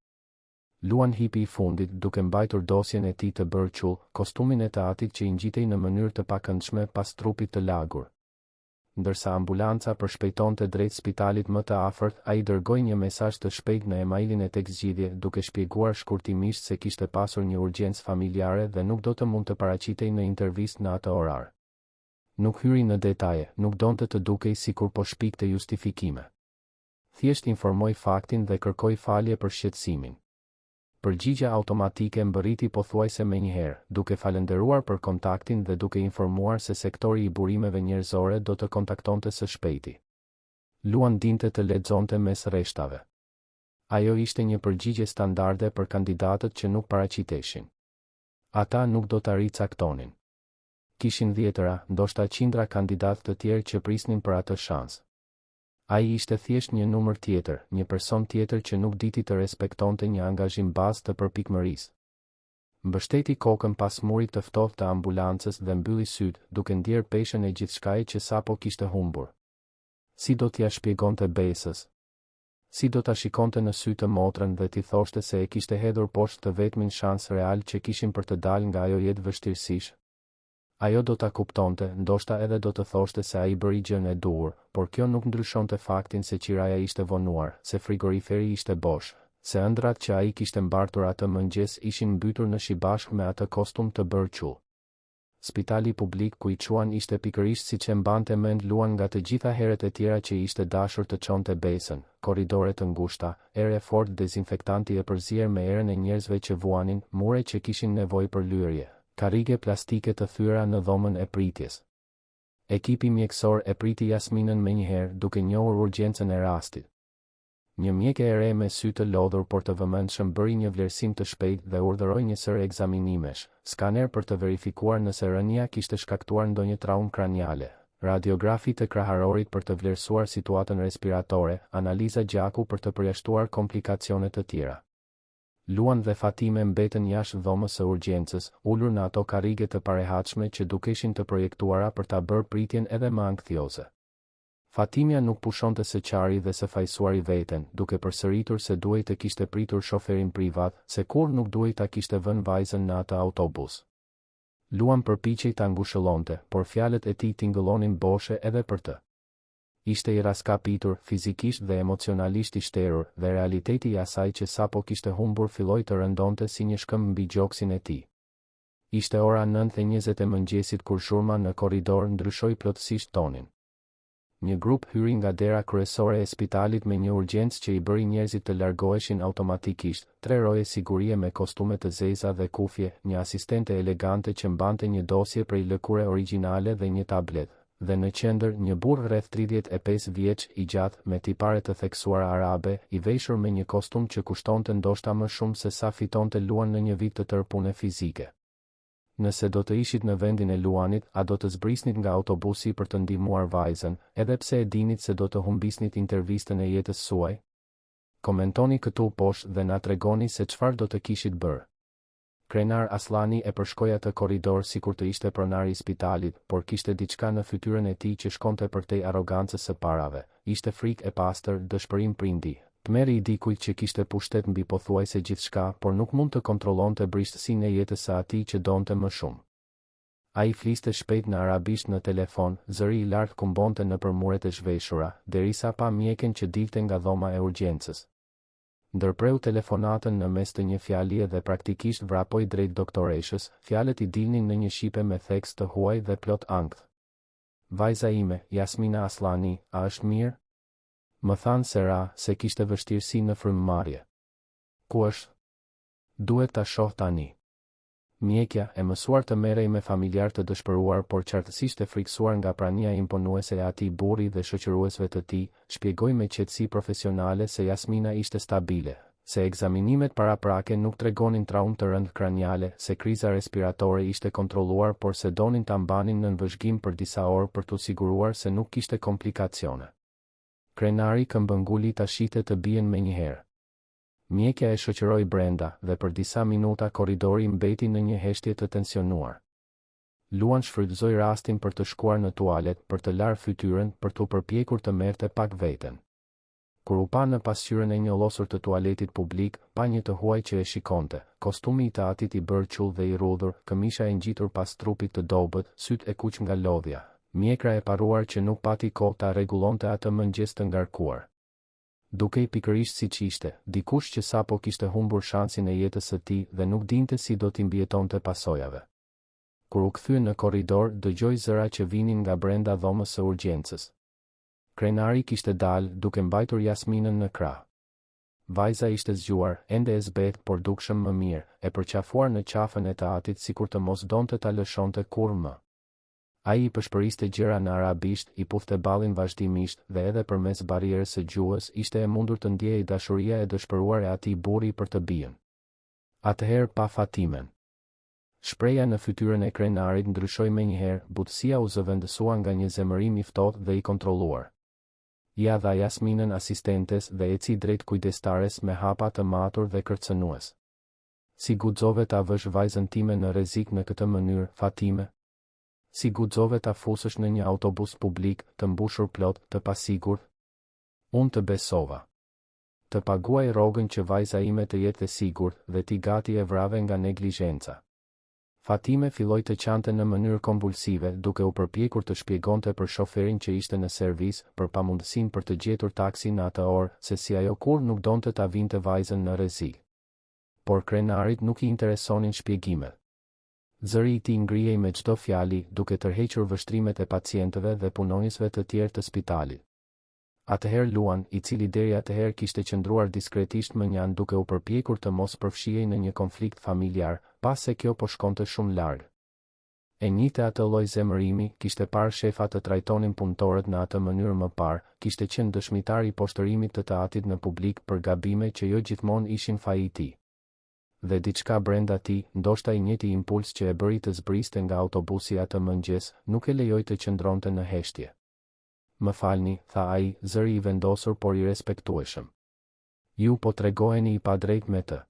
Luan hipi I fundit, duke mbajtur dosjen e tij të bërë qull, kostumin e të atit që I ngjitej në mënyrë të pakëndshme pas trupit të lagur. Ndërsa ambulanca përshpejtonte drejt spitalit më të afërt, ai dërgoi një mesazh të shpejtë në emailin e tekzgjidhje, duke shpjeguar shkurtimisht se kishte pasur një urgjencë familjare dhe nuk do të mund të paraqitej në intervistë në atë orar. Nuk hyri në detaje, nuk donte të dukej sikur po shpikte justifikime. Thjesht informoi faktin dhe kërkoi falje për shqetësimin. Përgjigja automatike mbërriti pothuajse menjëherë, duke falendëruar për kontaktin dhe duke informuar se sektori I burimeve njerëzore do të kontaktonte së shpejti. Luan dinte të lexonte mes rreshtave. Ajo ishte një përgjigje standarde për kandidatët që nuk paraqiteshin. Ata nuk do ta ricaktonin. Kishin dhjetëra, ndoshta qindra kandidatë të tjerë që prisnin për atë shans. Ai ishte thjesht një numër tjetër, një person tjetër që nuk diti të respektonte një angazhim bazë të përpikmërisë. Mbështeti kokën pas murit të ftohtë të ambulancës dhe mbylli sytë, duke ndier peshën e gjithçkaje që sapo kishte humbur. Si do t'ja shpjegonte Besës? Si do ta shikonte në sy të motrën dhe t'i thoshte se e kishte hedhur poshtë të vetmin shans real që kishin për të dalë nga ajo jetë vështirësish? Ajo do ta kuptonte, ndoshta edhe do të thoshte se ai bëri gjën e duhur, por kjo nuk ndryshonte faktin se qiraja ishte vonuar, se frigoriferi ishte bosh, se ëndrat që ai kishte mbartur atë mëngjes ishin mbytur në shi bashkë me atë kostum të bërë qull. Spitali publik ku i quan ishte pikërisht siç e mbante mend Luan nga të gjitha herët e tjera që ishte dashur të çonte Besën, korridore të ngushta, erë fort dezinfektanti e përzier me erën e njerëzve që vuanin, mure që kishin nevojë për lyerje, karrige plastike të thyera në dhomën e pritjes. Ekipi mjekësor e priti Jasminën menjëherë duke njohur urgjencën e rastit. Një mjeke e re me sy të lodhur por të vëmendshëm bëri një vlerësim të shpejtë dhe urdhëroi një sër ekzaminimesh, skaner për të verifikuar nëse rënia kishte shkaktuar ndonjë traumë kraniale, radiografi të kraharorit për të vlerësuar situatën respiratore, analiza gjaku për të përjashtuar komplikacione të tjera. Luan dhe Fatime mbetën jashtë dhomës së urgjencës, ulur në ato karrige të parehatshme që dukeshin të projektuara për ta bërë pritjen edhe më anktioze. Fatimia nuk pushonte së qari dhe së fajsuari veten, duke përsëritur se duhej të kishte pritur shoferin privat, se kur nuk duhej ta kishte vënë vajzën në atë autobus. Luan përpiqej ta ngushëllonte, por fjalët e tij tingëllonin boshe edhe për të. Ishte i raskapitur, fizikisht dhe emocionalisht i shterur, dhe realiteti i asaj që sapo kishte humbur filloi të rëndonte si një shkëmb mbi gjoksin e tij. Ishte ora 9:20 e mëngjesit kur shurma në korridor ndryshoi plotësisht tonin. Një grup hyri nga dera kryesore e spitalit me një urgjencë që i bëri njerëzit të largoheshin automatikisht, 3 roje sigurie me kostume të zeza dhe kufje, një asistente elegante që mbante një dosje prej lëkure origjinale dhe një tablet, dhe në qendër një burr rreth 35 vjeç i gjatë me tipare të theksuara arabe, i veshur me një kostum që kushtonte ndoshta më shumë se sa fitonte Luan në një vit të tërë pune fizike. Nëse do të ishit në vendin e Luanit, a do të zbrisnit nga autobusi për të ndihmuar vajzën, edhe pse e dinit se do të humbisnit intervistën e jetës suaj? Komentoni këtu poshtë dhe na tregoni se çfarë do të kishit bërë. Krenar Aslani e përshkoi atë korridor sikur të ishte pronari i spitalit, por kishte diçka në fytyrën e tij që shkonte përtej arrogancës së parave. Ishte frikë e pastër, dëshpërim prindi. Tmerri i dikujt që kishte pushtet mbi pothuajse gjithçka, por nuk mund të kontrollonte brishtësinë e jetës së atij që donte më shumë. Ai fliste shpejt në arabisht në telefon, zëri i lartë kumbonte nëpër muret e zhveshura, derisa pa mjeken që dilte nga dhoma e urgjencës. Ndërpreu telefonatën në mes të një fjalie dhe praktikisht vrapoi drejt doktoreshës, fjalët i dilnin në një shipe me theks të huaj dhe plot ankth. Vajza ime, Jasmina Aslani, a është mirë? Më thanë se ra, se kishte vështirësi në frymëmarrje. Ku është? Duhet ta shoh tani. Mjekja, e mësuar të merrej me familjar të dëshpëruar por qartësisht e friksuar nga prania imponuese e atij burri dhe shoqëruesve të tij, shpjegoi me qetësi profesionale se Jasmina ishte stabile, se ekzaminimet paraprake nuk tregonin traumë të rëndë kraniale, se kriza respiratore ishte kontrolluar por se donin ta mbanin në nënvëzhgim për disa orë për t'u siguruar se nuk kishte komplikacione. Krenari këmbënguli ta shite të bien menjëherë. Mjekja e shoqëroi brenda dhe për disa minuta korridori mbeti në një heshtje të tensionuar. Luan shfrytëzoi rastin për të shkuar në tualet, për të larë fytyrën, për t'u përpjekur të merrte pak veten. Kur u pa në pasqyrën e njollosur të tualetit publik, pa një të huaj që e shikonte, kostumi i të atit i bërë qull dhe i rrudhur, këmisha e ngjitur pas trupit të dobët, syt e kuq nga lodhja, mjekra e paruar që nuk pati kohë ta rregullonte atë mëngjes të ngarkuar. Dukej pikërisht siç ishte, dikush që sapo kishte humbur shansin e jetës së tij dhe nuk dinte si do t'i mbijetonte pasojave. Kur u kthye në korridor, dëgjoi zëra që vinin nga brenda dhomës së urgjencës. Krenari kishte dalë, duke mbajtur Jasminën në krah. Vajza ishte zgjuar, ende e zbet, por dukshëm më mirë, e përqafuar në qafën e të atit sikur të mos donte ta lëshonte kurrë më. Ai i përshpëriste gjëra në arabisht, i puthte ballin vazhdimisht dhe edhe përmes barierës së gjuhës ishte e mundur të ndjejë dashuria e dëshpëruar e atij burri për të bijën. Atëherë pa Fatimen. Shpreha në fytyrën e krenarit ndryshoi menjëherë, butësia u zëvendësua nga një zemërim i ftohtë dhe i kontrolluar. Ja dha Jasminën asistentes dhe eci drejt kujdestares me hapa të matur dhe kërcënues. Si guxove ta vësh vajzën time në rrezik në këtë mënyrë, Fatime? Si guxove ta fusësh në një autobus publik të mbushur plot të pasigurt? Unë të besova. Të paguaj rrogën që vajza ime të jetë e sigurt dhe ti gati e vrave nga neglizhenca. Fatime filloi të qante në mënyrë konvulsive duke u përpjekur të shpjegonte për shoferin që ishte në servis për pamundësinë për të gjetur taksi në atë orë, se si ajo kur nuk donte ta vinte vajzën në rrezik. Por krenarit nuk I interesonin shpjegimet. Zëri I tij ngrihej me çdo fjali duke tërhequr vështrimet e pacientëve dhe punonjësve të tjerë të spitalit. Atëherë Luan, I cili deri atëherë kishte qëndruar diskretisht më njan duke u përpjekur të mos përfshihej në një konflikt familjar, pas se kjo po shkonte shumë larg. E njëjtë atë lloj zemërimi, kishte parë shefa të trajtonin punëtorët në atë mënyrë më parë, kishte qenë dëshmitar I poshtërimit të teatrit në publik për gabime që jo gjithmonë ishin faji I tij. Dhe diçka brenda tij, ndoshta I njëjti impuls që e bëri të zbriste nga autobusi atë mëngjes, nuk e lejoi të qëndronte në heshtje. Më falni, tha ai, zëri I vendosur por I respektueshëm. Ju po tregoheni I padrejt me të.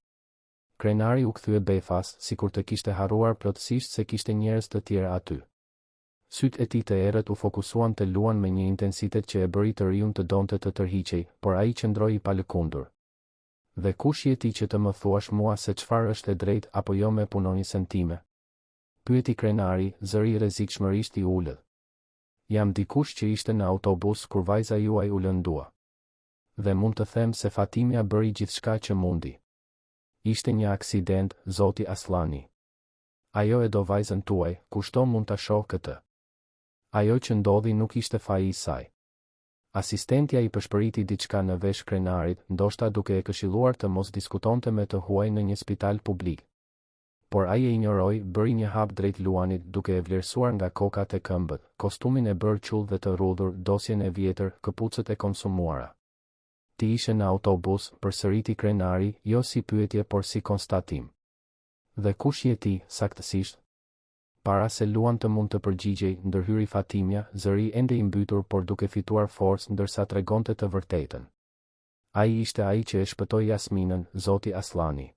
Krenari u kthye befas, sikur të kishte harruar plotësisht se kishte njerëz të tjerë aty. Sytë e tij të errët u fokusuan te Luan me një intensitet që e bëri të riun të donte të tërhiqej, por ai qëndroi I palëkundur. Dhe kush je ti që të më thuash mua se çfarë është e drejtë apo jo me punonjësen time? Pyeti krenari, zëri I rrezikshmërisht I ulët. Jam dikush që ishte në autobus kur vajza juaj u lëndua. Dhe mund të them se Fatimia bëri gjithçka që mundi. Ishte një aksident, zoti Aslani. Ajo e do vajzën tuaj, kushto mund ta shohë këtë. Ajo që ndodhi nuk ishte faji I saj. Asistentja I përshpëriti diçka në vesh krenarit, ndoshta duke e këshilluar të mos diskutonte me të huaj në një spital publik. Por ai e injoroi, bëri një hap drejt Luanit duke e vlerësuar nga kokat e këmbët, kostumin e bërë qull dhe të rrudhur, dosjen e vjetër, këpucët e konsumuara. Ti ishe në autobus, përsëriti krenari, jo si pyetje por si konstatim. Dhe kush je ti, saktësisht? Para se Luan të mund të përgjigjej, ndërhyri Fatimia, zëri ende I mbytur por duke fituar forcë ndërsa tregonte të vërtetën. Ai ishte ai që e shpëtoi Jasminën, zoti Aslani.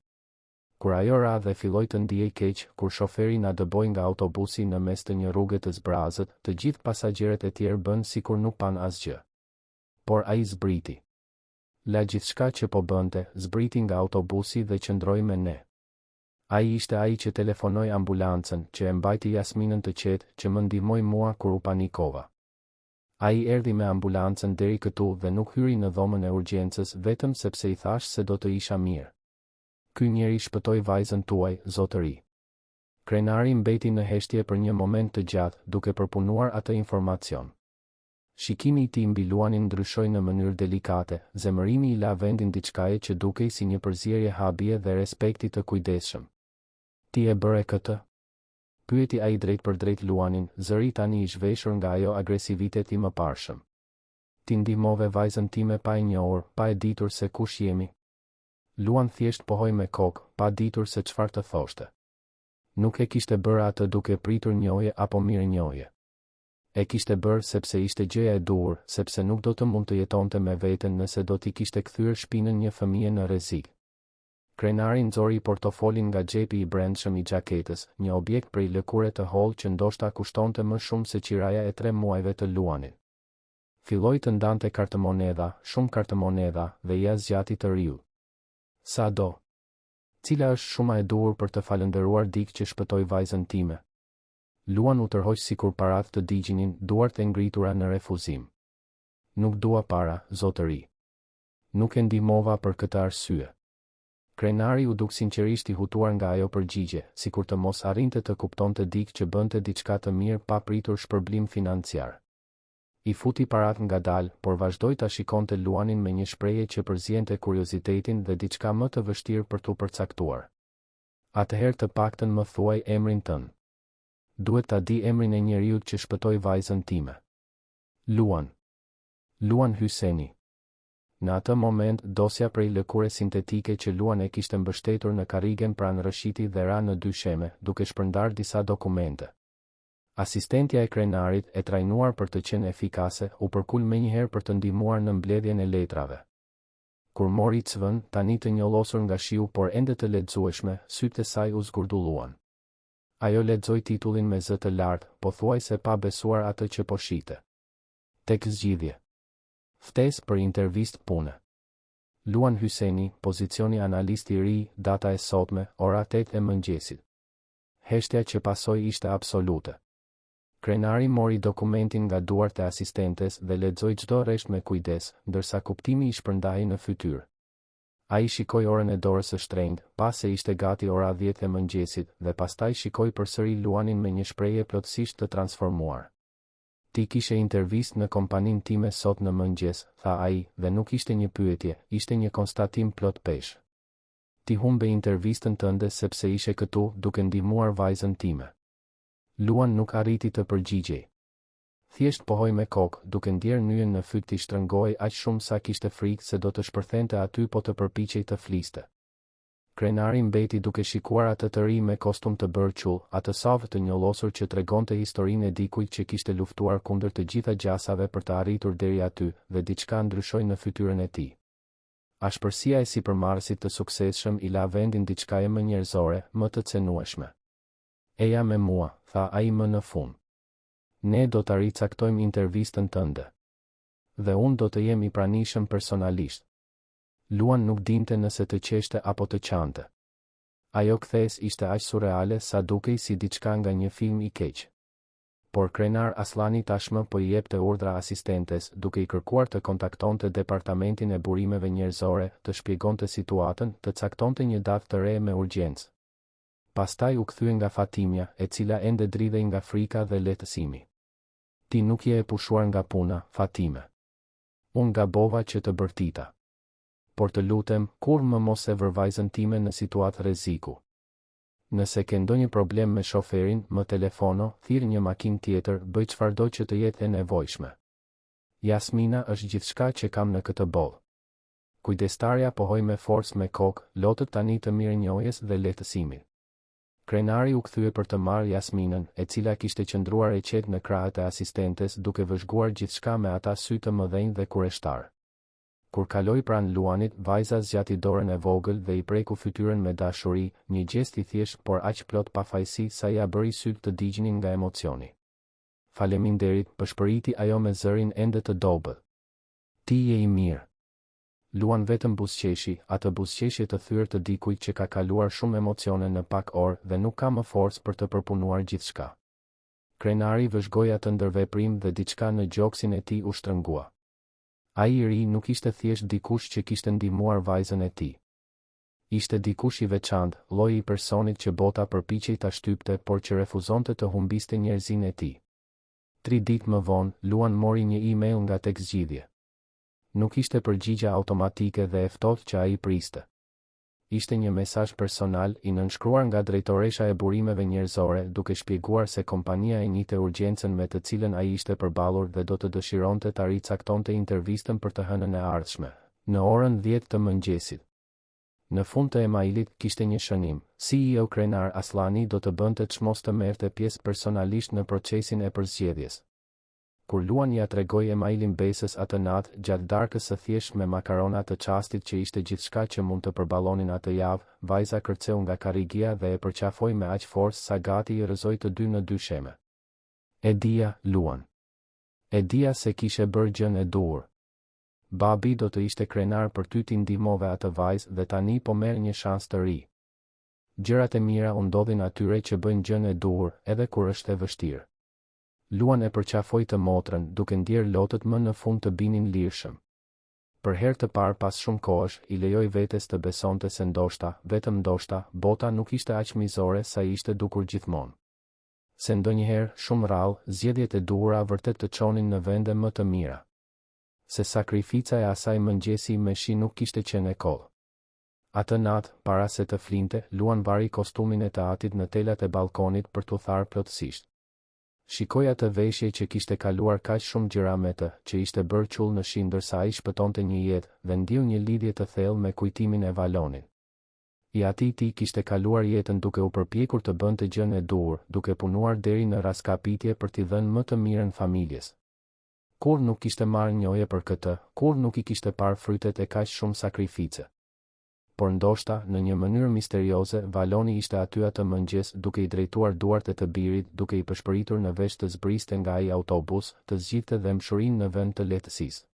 Kur ajo ra dhe filloi të ndiej keq, kur shoferi na dëboi nga autobusi në mes të një rruge të zbrazët, të gjithë pasagerët e tjerë bën sikur nuk pan asgjë. Por ai zbriti. La gjithçka që po bënte, zbriti nga autobusi dhe qëndroi me ne. Ai ishte ai që telefonoi ambulancën, që e mbajti Jasminën të qetë, që më ndihmoi mua kur u panikova. Ai erdhi me ambulancën deri këtu dhe nuk hyri në dhomën e urgjencës vetëm sepse I thash se do të isha mirë. Ky njeri shpëtoi vajzën tuaj, zotëri. Krenari mbeti në heshtje për një moment të gjatë, duke përpunuar atë informacion. Shikimi I tij mbi Luanin ndryshoi në mënyrë delikate, zemërimi I la vendin diçkaje që dukej si një përzierje habie dhe respekti të kujdesshëm. Ti e bëre këtë? Pyeti ai drejt për drejt Luanin, zëri tani I zhveshur nga ajo agresiviteti I mëparshëm. Ti ndihmove vajzën time pa e njohur, pa e ditur se kush jemi. Luan thjesht pohoi me kokë, pa ditur se çfarë të thoshte. Nuk e kishte bërë atë duke pritur njohje apo mirënjohje. E kishte bërë sepse ishte gjëja e duhur, sepse nuk do të mund të jetonte me veten nëse do t'i kishte kthyer shpinën një fëmije në rrezik. Krenari nxori portofolin nga xhepi I brendshëm I xhaketës, një objekt prej lëkure të hollë që ndoshta kushtonte më shumë se qiraja e 3 muajve të Luanit. Filloi të ndante kartëmonedha, shumë kartëmonedha, dhe ia zgjati të riu. Sa do? Cila është shuma e duhur për të falëndëruar dikë që shpëtoi vajzën time? Luan u tërhoq sikur paratë të digjinin, duart e ngritura në refuzim. Nuk dua para, zotëri. Nuk e ndihmova për këtë arsye. Krenari u duk sinqerisht I hutuar nga ajo përgjigje, sikur të mos arrinte të kuptonte dikë që bënte diçka të mirë pa pritur shpërblim financiar. I futi parat nga dal, por vazhdoi ta shikonte Luanin me një shprehje që përziente kuriozitetin dhe diçka më të vështirë për t'u përcaktuar. Atëherë të paktën më thuaj emrin tënd. Duhet ta di emrin e njeriut që shpëtoi vajzën time. Luan. Luan Hyseni. Në atë moment, dosja prej lëkure sintetike që Luan e kishte mbështetur në karrigen pranë rrëshiti dhe ra në dy sheme, duke shpërndar disa dokumente. Asistentja e krenarit, e trajnuar për të qenë efikase, u përkul menjëherë për të ndihmuar në mbledhjen e letrave. Kur mori cvën, tani të njollosur nga shiu por ende të lexueshme, sytë e saj u zgurdulluan. Ajo lexoi titullin me zë të lartë, pothuajse pa besuar atë që po shite. Tek zgjidhje. Ftesë për intervistë pune. Luan Hyseni, pozicioni analisti i ri, data e sotme, ora 8 e mëngjesit. Heshtja që pasoi ishte absolute. Krenari mori dokumentin nga duart e asistentes dhe lexoi çdo rresht me kujdes, ndërsa kuptimi i shpërndahej në fytyrë. Ai shikoi orën e dorës së shtrenjtë, pas se ishte gati ora 10 e mëngjesit, dhe pastaj shikoi përsëri Luanin me një shprehje plotësisht të transformuar. Ti kishe intervistë në kompaninë time sot në mëngjes, tha ai, dhe nuk ishte një pyetje, ishte një konstatim plot peshë. Ti humbe intervistën tënde sepse ishe këtu duke ndihmuar vajzën time. Luan nuk arriti të përgjigjej. Thjesht pohoi me kokë, duke ndjerë nyen në fyt t'i shtrëngoi aq shumë sa kishte frikë se do të shpërthente aty po të përpiqej të fliste. Krenari mbeti duke shikuar atë të ri me kostum të bërë qull, atë savë të njollosur që tregonte historinë e dikujt që kishte luftuar kundër të gjitha gjasave për të arritur deri aty, dhe diçka ndryshoi në fytyrën e tij. Ashpërsia e sipërmarrësit të suksesshëm i la vendin diçkaje më njerëzore, më të cenueshme. Eja me mua, tha ai më në fund. Ne do të ricaktojmë intervistën tënde. Dhe unë do të jem i pranishëm personalisht. Luan nuk dinte nëse të qeshte apo të qante. Ajo kthes ishte aq surreale sa dukej si diçka nga një film i keq. Por Krenar Aslani tashmë po i jepte urdhra asistentes, duke i kërkuar të kontaktonte departamentin e burimeve njerëzore, të shpjegonte situatën, të caktonte një datë të re me urgjencë. Pastaj u kthye nga Fatimja, e cila ende dridhej nga frika dhe lehtësimi. Ti nuk je e pushuar nga puna, Fatime. Unë gabova që të bërtita. Por të lutem, kur më mos e vër vajzën time në situatë rreziku. Nëse ke ndonjë problem me shoferin, më telefono, thirr një makinë tjetër, bëj çfarëdo që të jetë e nevojshme. Jasmina është gjithçka që kam në këtë botë. Kujdestarja pohoi me forcë me kokë, lotët tani të mirënjohjes dhe lehtësimit. Krenari u kthye për të marrë Jasminën, e cila kishte qëndruar e qetë në krahët e asistentes duke vëzhguar gjithçka me ata sy të mëdhenj dhe kureshtar. Kur kaloi pranë Luanit, vajza zgjati dorën e vogël dhe i preku fytyrën me dashuri, një gjest i thjesht por aq plot pafajësi sa ia bëri syt të digjnin nga emocioni. Faleminderit, pëshpëriti ajo me zërin ende të dobët. Ti je i mirë. Luan vetëm buzëqeshi, atë buzëqeshje të thyrë të dikujt që ka kaluar shumë emocione në pak orë dhe nuk ka më forcë për të përpunuar gjithçka. Krenari vëzhgoi atë ndërveprim dhe diçka në gjoksin e tij u shtrëngua. Ai i ri nuk ishte thjesht dikush që kishte ndihmuar vajzën e tij. Ishte dikush i veçantë, lloji i personit që bota përpiqej ta shtypte por që refuzonte të humbiste njerëzinë e tij. 3 ditë më vonë, Luan mori një email nga tek zgjidhje. Nuk ishte përgjigje automatike dhe e ftohtë që ai priste. Ishte një mesazh personal i nënshkruar nga drejtoresha e burimeve njerëzore duke shpjeguar se kompania e njihte urgjencën me të cilën ai ishte përballur dhe do të dëshironte ta ricaktonte intervistën për të hënën e ardhshme, në orën 10 të mëngjesit. Në fund të emailit kishte një shënim: CEO Krenar Aslani do të bënte çmos të merrte pjesë personalisht në procesin e përzgjedhjes. Kur Luan ja tregoi emailin Besës atë natë, gjatë darkës së thjesht me makarona të çastit që ishte gjithçka që mund të përballonin atë javë, vajza kërceu nga karrigia dhe e përqafoi me aq forcë sa gati i rrëzoi të dy në dy sheme. E dija, Luan. E dija se kishe bërë gjën e duhur. Babi do të ishte krenar për ty, ti ndihmove atë vajzë dhe tani po merr një shans të ri. Gjërat e mira u ndodhin atyre që bëjnë gjën e duhur, edhe kur është e vështirë. Luan e përqafoi të motrën, duke ndjerë lotët më në fund të binin lirshëm. Për herë të parë pas shumë kohësh, i lejoi vetes të besonte se ndoshta, vetëm ndoshta, bota nuk ishte aq mizore sa ishte dukur gjithmonë. Se ndonjëherë, shumë rrallë, zgjedhjet e duhura vërtet të çonin në vende më të mira. Se sakrifica e asaj mëngjesi me shi nuk kishte qenë e kollë. Atë natë, para se të flinte, Luan vari kostumin e teatrit në telat e balkonit për t'u tharë plotësisht. Shikoi atë veshje që kishte kaluar kaq shumë gjëra me të, që ishte bërë qull në shi ndërsa ai shpëtonte një jetë, dhe ndiu një lidhje të thellë me kujtimin e Valonit. I atij ti kishte kaluar jetën duke u përpjekur të bënte gjën e duhur, duke punuar deri në raskapitje për t'i dhënë më të mirën familjes. Kur nuk kishte marrë njohje për këtë, kur nuk i kishte parë frytet e kaq shumë sakrifice. por ndoshta, në një mënyrë misterioze, Valoni ishte aty atë mëngjes duke i drejtuar duart e të birit, duke i përshpëritur në vesh të zbriste nga ai autobus, të zgjidhte dhe mshurinë në vend të lehtësisë.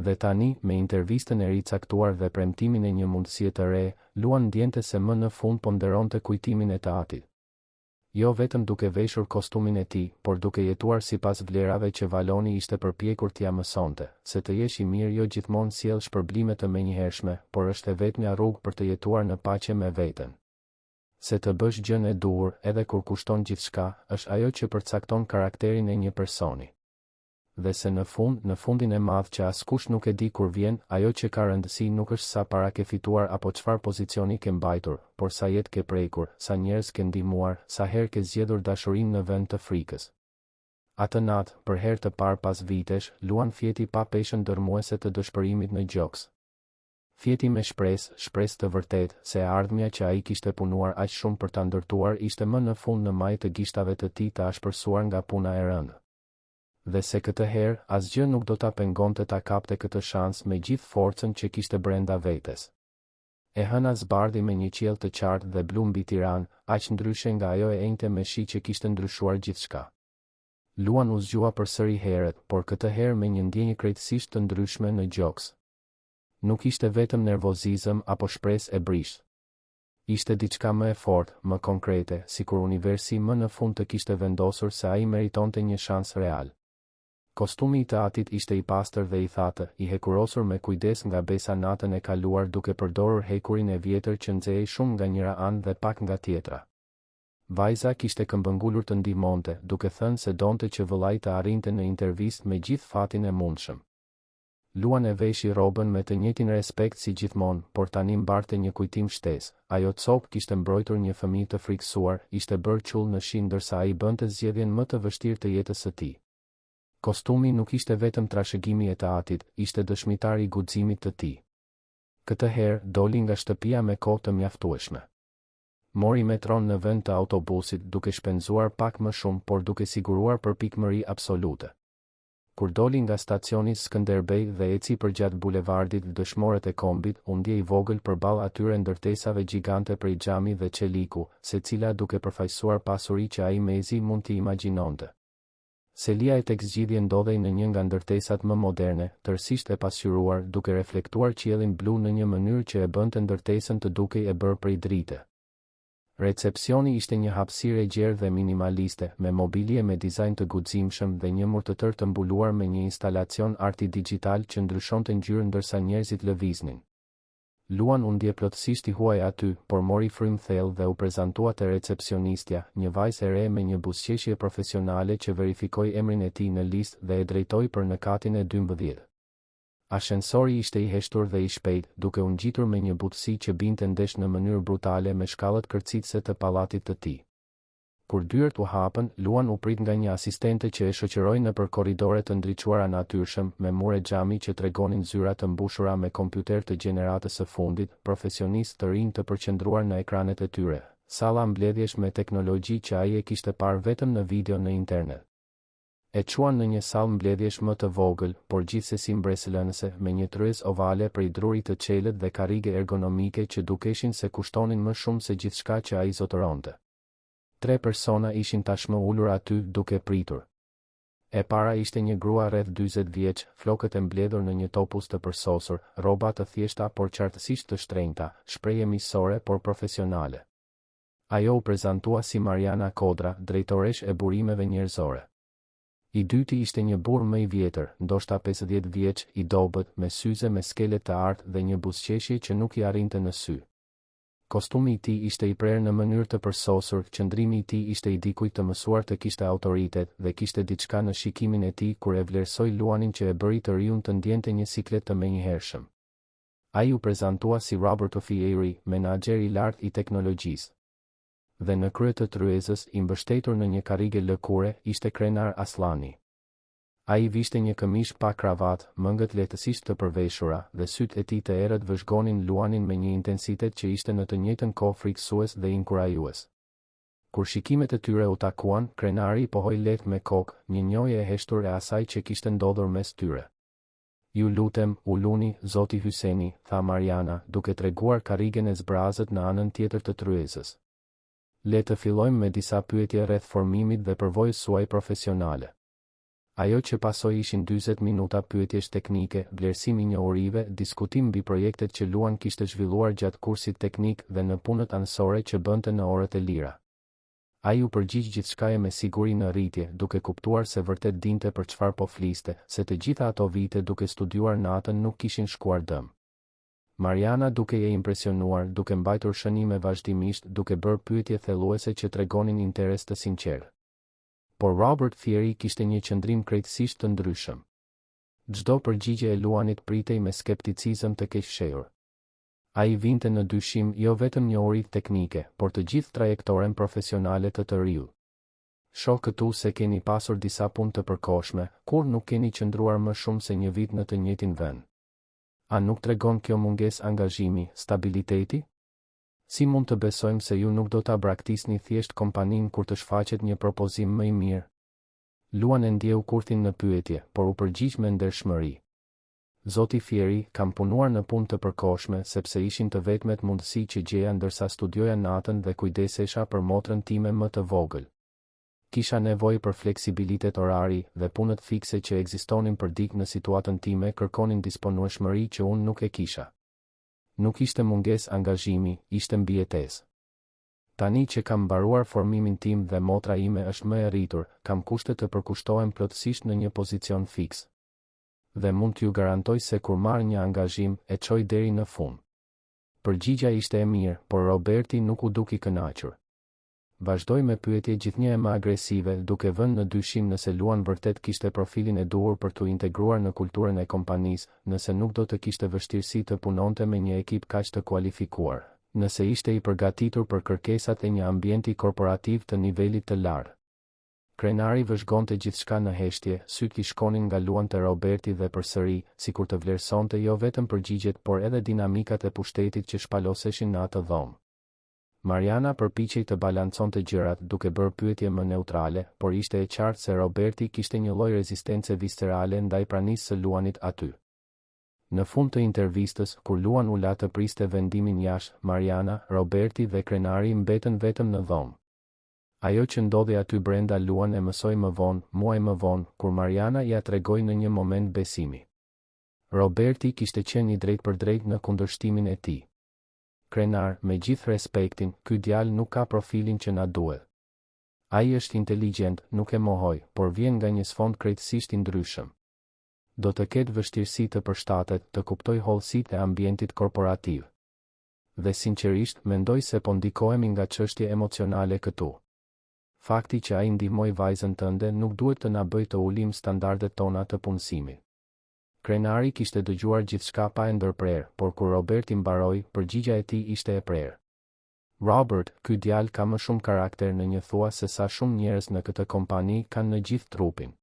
Dhe tani, me intervistën e ricaktuar dhe premtimin e një mundësie të re, Luan ndjente se më në fund ponderonte kujtimin e të atit. Jo vetëm duke veshur kostumin e tij, por duke jetuar sipas vlerave që Valoni ishte përpjekur t'ia mësonte, se të jesh i mirë jo gjithmonë sjell shpërblime të menjëhershme, por është e vetmja rrugë për të jetuar në paqe me veten. Se të bësh gjën e duhur, edhe kur kushton gjithçka, është ajo që përcakton karakterin e një personi. Dhe se në fundin e madh që askush nuk e di kur vjen, ajo që ka rëndësi nuk është sa para ke fituar apo çfarë pozicioni ke mbajtur, por sa jetë ke prekur, sa njerëz ke ndihmuar, sa herë ke zgjedhur dashurinë në vend të frikës. Atë natë, për herë të parë pas vitesh, Luan fjeti pa peshën dërmuese të dëshpërimit në gjoks. Fjeti me shpresë të vërtet, se ardhmja që ai kishte punuar aq shumë për ta ndërtuar ishte më në fund në maj të gishtave të tij të ashpërsuar nga puna e rëndë. Dhe se këtë herë, asgjë nuk do ta pengonte ta kapte këtë shans me gjithë forcën që kishte brenda vetes. E hëna zbardhi me një qiell të qartë dhe blu mbi Tiranë, aq ndryshe nga ajo e enjte me shi që kishte ndryshuar gjithçka. Luan u zgjua përsëri herët, por këtë herë me një ndjenjë krejtësisht të ndryshme në gjoks. Nuk ishte vetëm nervozizëm apo shpresë e brishtë. Ishte diçka më e fortë, më konkrete, sikur universi më në fund të kishte vendosur se ai meritonte një shans real. Kostumi i të atit ishte i pastër dhe i thatë, i hekurosur me kujdes nga besa natën e kaluar duke përdorur hekurin e vjetër që nxehej shumë nga njëra anë dhe pak nga tjetra. Vajza kishte këmbëngulur të ndihmonte, duke thënë se donte që vëllai të arrinte në intervistë me gjithë fatin e mundshëm. Luan e veshi robën me të njëjtin respekt si gjithmonë, por tani mbarte një kujtim shtesë. Ajo copë kishte mbrojtur një fëmijë të frikësuar, ishte bërë qull në shi ndërsa ai bënte zgjedhjen më të vështirë të jetës së tij. Kostumi nuk ishte vetëm trashëgimi i të atit, ishte dëshmitar i guximit të tij. Këtë herë doli nga shtëpia me kohë të mjaftueshme. Mori metron në vend të autobusit duke shpenzuar pak më shumë, por duke siguruar përpikmëri absolute. Kur doli nga stacioni Skënderbej dhe eci përgjatë bulevardit dëshmorët e kombit, u ndjej i vogël përballë atyre ndërtesave gjigante prej xhami dhe çeliku, secila duke përfaqësuar pasuri që ai mezi mund t'i imagjinonte. Selia e tek zgjidhje ndodhej në një nga ndërtesat më moderne, tërësisht e pasqyruar, duke reflektuar qiellin blu në një mënyrë që e bënte ndërtesën të dukej e bërë prej drite. Recepcioni ishte një hapësirë e gjerë dhe minimaliste, me mobilje me dizajn të guximshëm dhe një mur të tërë të mbuluar me një instalacion arti digital që ndryshonte ngjyrën ndërsa njerëzit lëviznin. Luan u ndje plotësisht i huaj aty, por mori frym thellë dhe u prezantua te recepcionistja, një vajzë e re me një buzëqeshje profesionale që verifikoi emrin e tij në listë dhe e drejtoi për në katin e 12. Ashensori ishte i heshtur dhe i shpejt, duke u ngjitur me një butësi që binte ndesh në mënyrë brutale me shkallët kërcitëse të pallatit të tij. Kur dyert u hapën, Luan u prit nga një asistente që e shoqëroi nëpër korridore të ndriçuara natyrshëm, me mure xhami që tregonin zyra të mbushura me kompjuter të gjeneratës së fundit, profesionistë të rinj të përqendruar në ekranet e tyre, salla mbledhjesh me teknologji që ai e kishte parë vetëm në video në internet. E çuan në një sallë mbledhjesh më të vogël, por gjithsesi mbresëlënëse, me një tryez ovale prej drurit të çelët dhe karrige ergonomike që dukeshin se kushtonin më shumë se gjithçka që ai zotëronte. 3 persona ishin tashmë ulur aty duke pritur. E para ishte një grua rreth 40 vjeç, flokët e mbledhur në një topuz të përsosur, rroba të thjeshta por qartësisht të shtrenjta, shprehje miqësore por profesionale. Ajo u prezantua si Mariana Kodra, drejtoresh e burimeve njerëzore. I dyti ishte një burr më i vjetër, ndoshta 50 vjeç, i dobët, me syze me skele të artë dhe një buzëqeshje që nuk i arrinte në sy. Kostumi i tij ishte i prerë në mënyrë të përsosur, qëndrimi i tij ishte i dikujt të mësuar të kishte autoritet dhe kishte diçka në shikimin e tij kur e vlerësoi Luanin që e bëri të riun të ndjente një siklet të menjëhershëm. Ai u prezantua si Robert Offieri, menaxher i lartë i teknologjisë. Dhe në krye të tryezës, i mbështetur në një karrige lëkure, ishte krenar Aslani. Ai vishte një këmishë pa kravat, mëngët lehtësisht të përveshura, dhe sytë e tij të errët vëzhgonin Luanin me një intensitet që ishte në të njëjtën kohë frikësues dhe inkurajues. Kur shikimet e tyre u takuan, krenari i pohoi lehtë me kokë, një njohje e heshtur e asaj që kishte ndodhur mes tyre. Ju lutem, u luni, zoti Hyseni, tha Mariana, duke treguar karrigen e zbrazët në anën tjetër të tryezës. Le të fillojmë me disa pyetje rreth formimit dhe përvojës suaj profesionale. Ajo që pasoi ishin 40 minuta pyetjesh teknike, vlerësimi njohurive, diskutim mbi projektet që Luan kishte zhvilluar gjatë kursit teknik dhe në punët anësore që bënte në orët e lira. Ai u përgjigj gjithçkaje me siguri në rritje, duke kuptuar se vërtet dinte për çfarë po fliste, se të gjitha ato vite duke studiuar natën nuk kishin shkuar dëm. Mariana duke e impresionuar, duke mbajtur shënime vazhdimisht, duke bërë pyetje thelluese që tregonin interes të sinqertë. Por Robert Fieri kishte një qëndrim krejtësisht të ndryshëm. Çdo përgjigje e Luanit pritej me skepticizëm të keqshehur. Ai vinte në dyshim jo vetëm njohuritë teknike, por të gjithë trajektoren profesionale të riu. Shoh këtu se keni pasur disa punë të përkohshme, kur nuk keni qëndruar më shumë se një vit në të njëjtin vend. A nuk tregon kjo mungesë angazhimi, stabiliteti? Si mund të besojmë se ju nuk do ta braktisni thjesht kompaninë kur të shfaqet një propozim më i mirë? Luan e ndjeu kurthin në pyetje, por u përgjigj me ndershmëri. Zoti Fieri, kam punuar në punë të përkohshme sepse ishin të vetmet mundësi që gjeja ndërsa studioja natën dhe kujdesesha për motrën time më të vogël. Kisha nevojë për fleksibilitet orari dhe punët fikse që ekzistonin për dikë në situatën time kërkonin disponueshmëri që unë nuk e kisha. Nuk ishte mungesë angazhimi, ishte mbijetesë. Tani që kam mbaruar formimin tim dhe motra ime është më e rritur, kam kushte të përkushtohem plotësisht në një pozicion fiks. Dhe mund t'ju garantoj se kur marr një angazhim, e çoj deri në fund. Përgjigja ishte e mirë, por Roberti nuk u duki kënaqur. Vazhdoi me pyetje gjithnjë më agresive, duke vënë në dyshim nëse Luan vërtet kishte profilin e duhur për t'u integruar në kulturën e kompanisë, nëse nuk do të kishte vështirësi të punonte me një ekip kaq të kualifikuar, nëse ishte i përgatitur për kërkesat e një ambienti korporativ të nivelit të lartë. Krenari vëzhgonte gjithçka në heshtje, sytë i shkonin nga Luan te Roberti dhe përsëri, sikur të vlerësonte jo vetëm përgjigjet por edhe dinamikat e pushtetit që shpaloseshin në atë dhomë. Mariana përpiqej të balanconte gjërat duke bërë pyetje më neutrale, por ishte e qartë se Roberti kishte një lloj rezistence viscerale ndaj pranisë së Luanit aty. Në fund të intervistës, kur Luan u la të priste vendimin jashtë, Mariana, Roberti dhe krenari mbetën vetëm në dhomë. Ajo që ndodhi aty brenda Luan e mësoi më vonë, muaj më vonë, kur Mariana ja tregoi në një moment besimi. Roberti kishte qenë i drejtpërdrejtë në kundërshtimin e tij. Krenar, me gjithë respektin, ky djalë nuk ka profilin që na duhet. Ai është inteligjent, nuk e mohoj, por vjen nga një sfond krejtësisht i ndryshëm. Do të ketë vështirësi të përshtatet, të kuptoj hollësitë e ambientit korporativ. Dhe sinqerisht, mendoj se po ndikohemi nga çështje emocionale këtu. Fakti që ai ndihmoi vajzën tënde nuk duhet të na bëjë të ulim standardet tona të punësimit. Krenari kishte dëgjuar gjithçka pa e ndërprerë, por kur Roberti mbaroi, përgjigja e tij ishte e prerë. Robert, ky djalë ka më shumë karakter në një thua se sa shumë njerëz në këtë kompani kanë në gjithë trupin.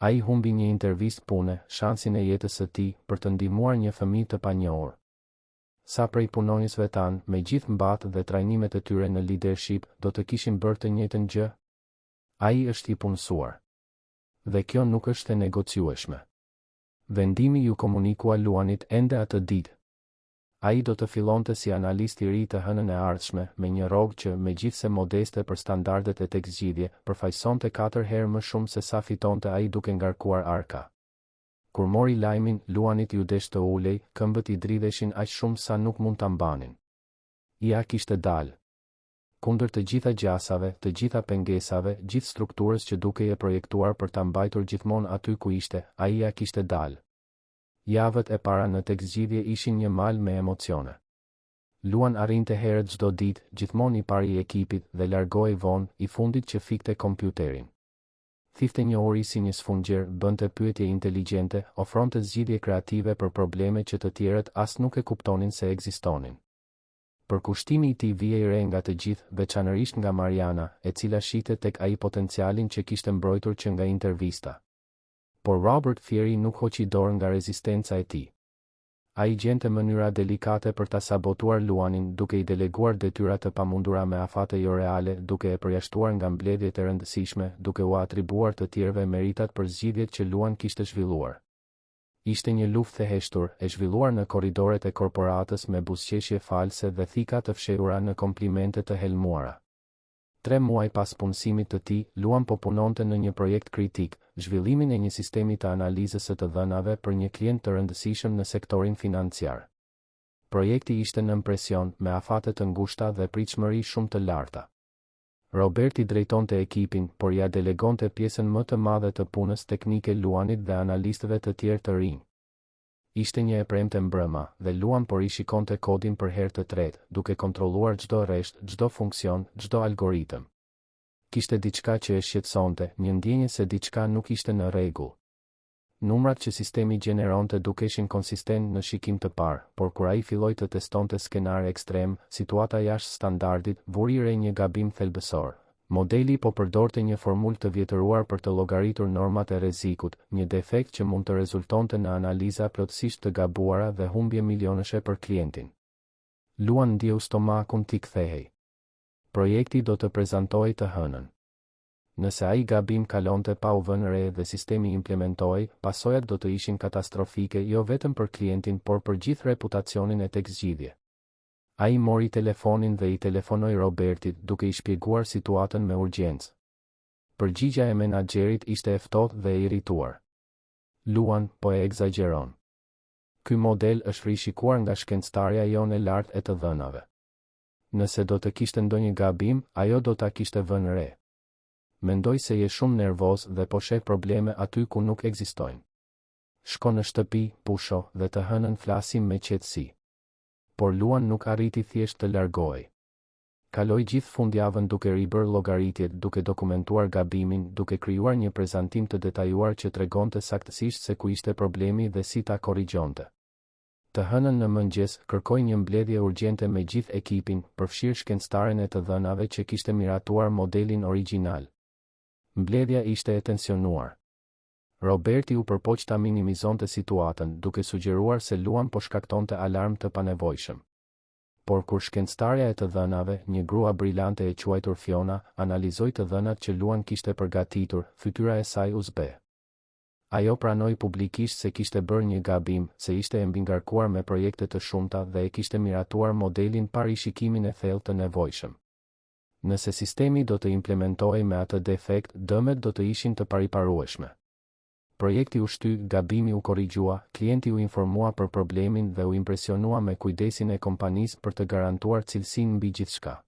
Ai humbi një intervistë pune, shansin e jetës së tij, për të ndihmuar një fëmijë të panjohur. Sa prej punonjësve tanë, me gjithë mbatë dhe trajnimet e tyre në leadership, do të kishin bërë të njëjtën gjë? Ai është i punësuar. Dhe kjo nuk është e negociueshme. Vendimi ju komunikua Luanit ende atë ditë. Ai do të fillonte si analist i ri të hënën e ardhshme, me një rrogë që, megjithse modeste për standardet e tekzgjidhje, përfaqësonte 4 herë më shumë se sa fitonte ai duke ngarkuar arka. Kur mori lajmin, Luanit ju desh të ulej, këmbët i dridheshin aq shumë sa nuk mund ta mbanin. Ja kishte dalë. Kundër të gjitha gjasave, të gjitha pengesave, gjithë strukturës që duke e projektuar për ta mbajtur gjithmonë aty ku ishte, ai ja kishte dalë. Javët e para në tekzgjidhje ishin një mal me emocione. Luan arrinte herët çdo ditë, gjithmonë i pari i ekipit dhe largohej vonë, i fundit që fikte kompjuterin. Thifte njohuri si një sfungjer, bënte pyetje inteligjente, ofronte zgjidhje kreative për probleme që të tjerët as nuk e kuptonin se ekzistonin. Përkushtimi i tij vije i re nga të gjithë, veçanërisht nga Mariana, e cila shite tek ai potencialin që kishte mbrojtur që nga intervista. Por Robert Fieri nuk hoqi dorë nga rezistenca e tij. Ai gjente mënyra delikate për ta sabotuar Luanin, duke i deleguar detyra të pamundura me afate jo reale, duke e përjashtuar nga mbledhjet e rëndësishme, duke u atribuar të tjerëve meritat për zgjidhjet që Luan kishte zhvilluar. Ishte një luftë e heshtur, e zhvilluar në korridoret e korporatës me buzëqeshje false dhe thika të fshehura në komplimente të helmuara. 3 muaj pas punësimit të tij, Luan po punonte në një projekt kritik, zhvillimin e një sistemi të analizës së të dhënave për një klient të rëndësishëm në sektorin financiar. Projekti ishte nën presion, me afate të ngushta dhe pritshmëri shumë të larta. Roberti drejtonte ekipin, por ja delegonte pjesën më të madhe të punës teknike Luanit dhe analistëve të tjerë të rinj. Ishte një e premte mbrëma, dhe Luan po rishikonte kodin për herë të tretë, duke kontrolluar çdo rreshtë, çdo funksion, çdo algoritëm. Kishte diçka që e shqetësonte, një ndjenjë se diçka nuk ishte në rregull. Numrat që sistemi gjeneronte dukeshin konsistent në shikim të parë, por kur ai filloi të testonte skenare ekstrem, situata jashtë standardit, vuri re një gabim thelbësor. Modeli po përdorte një formulë të vjetëruar për të llogaritur normat e rrezikut, një defekt që mund të rezultonte në analiza plotësisht të gabuara dhe humbje milionëshe për klientin. Luan ndjeu stomakun t'i kthehej. Projekti do të prezantohej të hënën. Nëse ai gabim kalonte pa u vënë re dhe sistemi implementohej, pasojat do të ishin katastrofike jo vetëm për klientin, por për gjithë reputacionin e tek zgjidhje. Ai mori telefonin dhe i telefonoi Robertit, duke i shpjeguar situatën me urgjencë. Përgjigjja e menaxherit ishte e ftohtë dhe e irrituar. Luan, po e egzageron. Ky model është rishikuar nga shkencëtarja jonë e lartë e të dhënave. Nëse do të kishte ndonjë gabim, ajo do ta kishte vënë re. Mendoj se je shumë nervoz dhe po sheh probleme aty ku nuk ekzistojnë. Shko në shtëpi, pusho, dhe të hënën flasim me qetësi. Por Luan nuk arriti thjesht të largohej. Kaloi gjithë fundjavën duke ribër llogaritjet, duke dokumentuar gabimin, duke krijuar një prezantim të detajuar që tregonte saktësisht se ku ishte problemi dhe si ta korrigjonte. Të hënën në mëngjes, kërkoi një mbledhje urgjente me gjithë ekipin, përfshirë shkencëtaren e të dhënave që kishte miratuar modelin origjinal. Mbledhja ishte e tensionuar. Roberti u përpoq ta minimizonte situatën, duke sugjeruar se Luan po shkaktonte alarm të panevojshëm. Por kur shkencëtarja e të dhënave, një grua brillante e quajtur Fiona, analizoi të dhënat që Luan kishte përgatitur, fytyra e saj u zbe. Ajo pranoi publikisht se kishte bërë një gabim, se ishte e mbingarkuar me projekte të shumta dhe e kishte miratuar modelin pa rishikimin e thellë të nevojshëm. Nëse sistemi do të implementohej me atë defekt, dëmet do të ishin të pariparueshme. Projekti u shty, gabimi u korrigjua, klienti u informua për problemin dhe u impresionua me kujdesin e kompanisë për të garantuar cilësinë mbi gjithçka.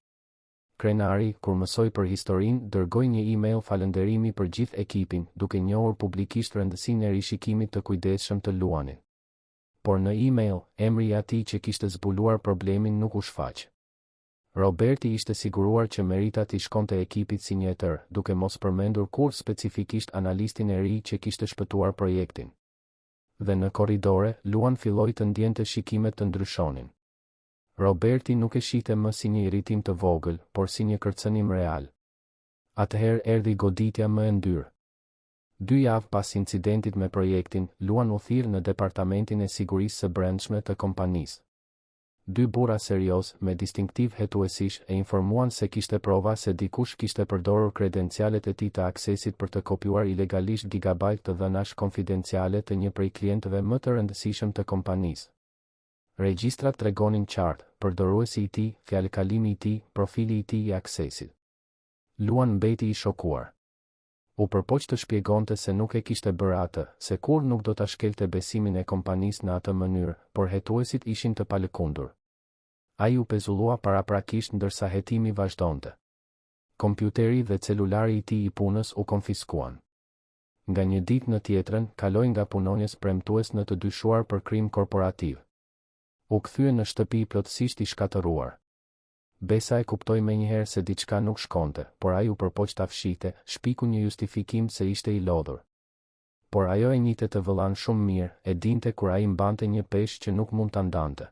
Krenari, kur mësoi për historinë, dërgoi një email falënderimi për gjithë ekipin, duke njohur publikisht rëndësinë e rishikimit të kujdesshëm të Luanit. Por në email, emri i atij që kishte zbuluar problemin nuk u shfaq. Roberti ishte siguruar që meritat i shkonte ekipit si një tër, duke mos përmendur kur specifikisht analistin e ri që kishte shpëtuar projektin. Dhe në korridore, Luan filloi të ndjente shikimet të ndryshonin. Roberti nuk e shihte më si një irritim të vogël, por si një kërcënim real. Atëherë erdhi goditja më e ndyrë. 2 javë pas incidentit me projektin, Luan u thirr në departamentin e sigurisë së brendshme të kompanisë. 2 burra serioz, me distinktiv hetuesish, e informuan se kishte prova se dikush kishte përdorur kredencialet e tij të aksesit për të kopjuar ilegalisht gigabajt të dhënash konfidenciale të një prej klientëve më të rëndësishëm të kompanisë. Regjistrat tregonin qartë, përdoruesi i tij, fjalëkalimi i tij, profili i tij i aksesit. Luan mbeti i shokuar. U përpoq të shpjegonte se nuk e kishte bërë atë, se kur nuk do ta shkelte besimin e kompanisë në atë mënyrë, por hetuesit ishin të palëkundur. Ai u pezullua paraprakisht ndërsa hetimi vazhdonte. Kompjuteri dhe celulari i tij i punës u konfiskuan. Nga një ditë në tjetrën, kaloi nga punonjës premtues në të dyshuar për krim korporativ. U kthye në shtëpi plotësisht i shkatëruar. Besa e kuptoi menjëherë se diçka nuk shkonte, por ai u përpoq ta fshihte, shpiku një justifikim se ishte i lodhur. Por ajo e njihte të vëllan shumë mirë, e dinte kur ai mbante një peshë që nuk mund ta ndante.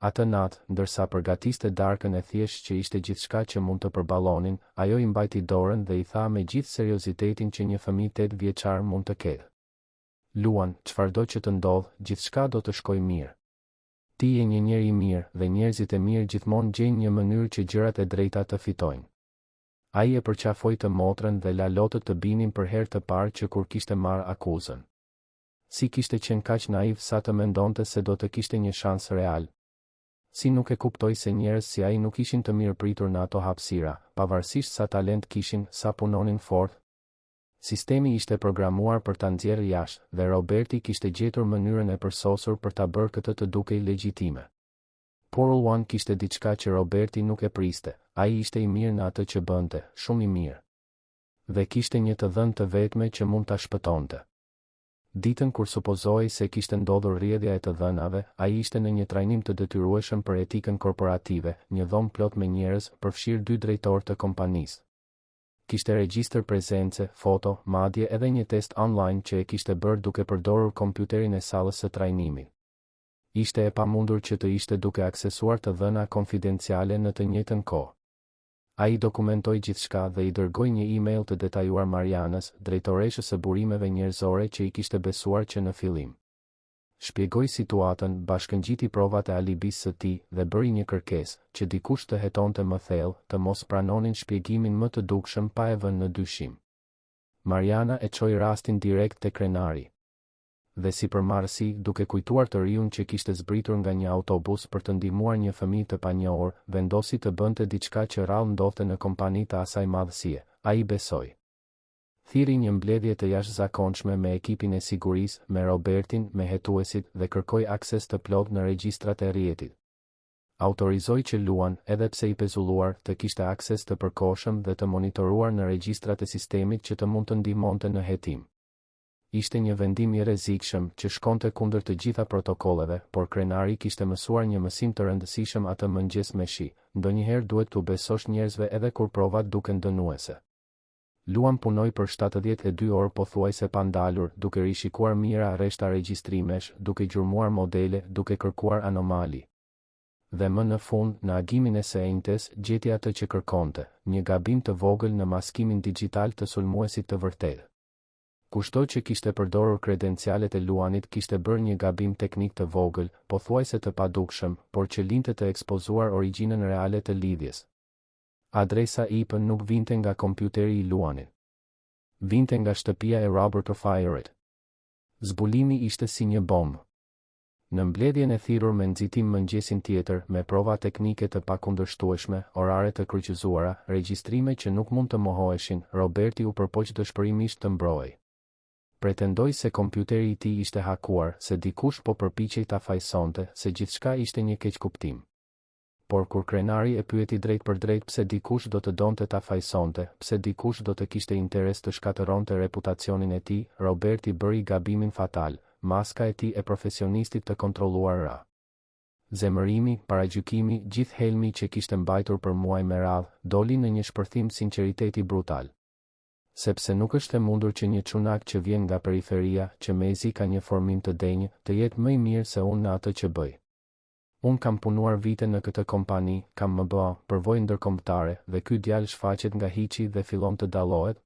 Atë natë, ndërsa përgatiste darkën e thjeshtë që ishte gjithçka që mund të përballonin, ajo i mbajti dorën dhe i tha me gjithë seriozitetin që një fëmijë 8 vjeçar mund të ketë. Luan, çfarëdo që të ndodh, gjithçka do të shkojë mirë. Ti je një njeri i mirë dhe njerëzit e mirë gjithmonë gjejnë një mënyrë që gjërat e drejta të fitojnë. Ai e përqafoi të motrën dhe la lotët të binin për herë të parë që kur kishte marrë akuzën. Si kishte qenë kaq naiv sa të mendonte se do të kishte një shans real. Si nuk e kuptoi se njerëz si ai nuk ishin të mirë pritur në ato hapësira, pavarësisht sa talent kishin, sa punonin fort. Sistemi ishte programuar për ta nxjerrë jashtë dhe Roberti kishte gjetur mënyrën e përsosur për ta bërë këtë të dukej legjitime. Por Luan kishte diçka që Roberti nuk e priste, ai ishte i mirë në atë që bënte, shumë i mirë. Dhe kishte një të dhënë të vetme që mund ta shpëtonte. Ditën kur supozoi se kishte ndodhur rrjedhja e të dhënave, ai ishte në një trajnim të detyrueshëm për etikën korporative, një dhomë plot me njerëz, përfshirë 2 drejtorë të kompanisë. Kishte regjistër prezence, foto, madje edhe një test online që e kishte bërë duke përdorur kompjuterin e sallës së trajnimit. Ishte e pamundur që të ishte duke aksesuar të dhëna konfidenciale në të njëjtën kohë. Ai dokumentoi gjithçka dhe i dërgoi një email të detajuar Marianës, drejtoreshës së burimeve njerëzore që i kishte besuar që në fillim. Shpjegoi situatën, bashkëngjiti provat e alibisë së tij dhe bëri një kërkesë që dikush të hetonte më thellë, të mos pranonin shpjegimin më të dukshëm pa e vënë në dyshim. Mariana e çoi rastin direkt te krenari. Dhe si përmarrësi, duke kujtuar të riun që kishte zbritur nga një autobus për të ndihmuar një fëmijë të panjohur, vendosi të bënte diçka që rrallë ndodhte në kompani të asaj madhësie. Ai besoi. Thiri një mbledhje të jashtëzakonshme me ekipin e sigurisë, me Robertin, me hetuesit dhe kërkoi akses të plotë në regjistrat e rrjetit. Autorizoi që Luan, edhe pse i pezulluar, të kishte akses të përkohshëm dhe të monitoruar në regjistrat e sistemit që të mund të ndihmonte në hetim. Ishte një vendim i rrezikshëm që shkonte kundër të gjitha protokolleve, por krenari kishte mësuar një mësim të rëndësishëm atë mëngjes me shi. Ndonjëherë duhet t'u besosh njerëzve edhe kur provat duken dënuese. Luan punoi për 72 orë pothuajse pa ndalur, duke rishikuar mira rreshta regjistrimesh, duke gjurmuar modele, duke kërkuar anomali. Dhe më në fund, në agimin e së enjtes, gjeti atë që kërkonte, një gabim të vogël në maskimin digjital të sulmuesit të vërtetë. Kushto që kishte përdorur kredencialet e Luanit kishte bërë një gabim teknik të vogël, pothuajse të padukshëm, por që linte të ekspozuar origjinën reale të lidhjes. Adresa IP nuk vinte nga kompjuteri i Luanit. Vinte nga shtëpia e Robert O'Fairit. Zbulimi ishte si një bombë. Në mbledhjen e thirrur me nxitim mëngjesin tjetër, me prova teknike të pakundërshtueshme, orare të kryqëzuara, regjistrime që nuk mund të mohoheshin, Roberti u përpoq dëshpërimisht të mbrojë. Pretendoi se kompjuteri i tij ishte hakuar, se dikush po përpiqej ta fajsonte, se gjithçka ishte një keqkuptim. Por kur krenari e pyeti drejt për drejt pse dikush do të donte ta fajsonte, pse dikush do të kishte interes të shkatëronte reputacionin e tij, Roberti bëri gabimin fatal, maska e tij e profesionistit të kontrolluar ra. Zemërimi, paragjykimi, gjithë helmi që kishte mbajtur për muaj me radhë, doli në një shpërthim sinqeriteti brutal. Sepse nuk është e mundur që një çunak që vjen nga periferia, që mezi ka një formim të denjë, të jetë më i mirë se unë në atë që bëj. Unë kam punuar vite në këtë kompani, kam MBA, përvojë ndërkombëtare, dhe ky djalë shfaqet nga hiçi dhe fillon të dallohet.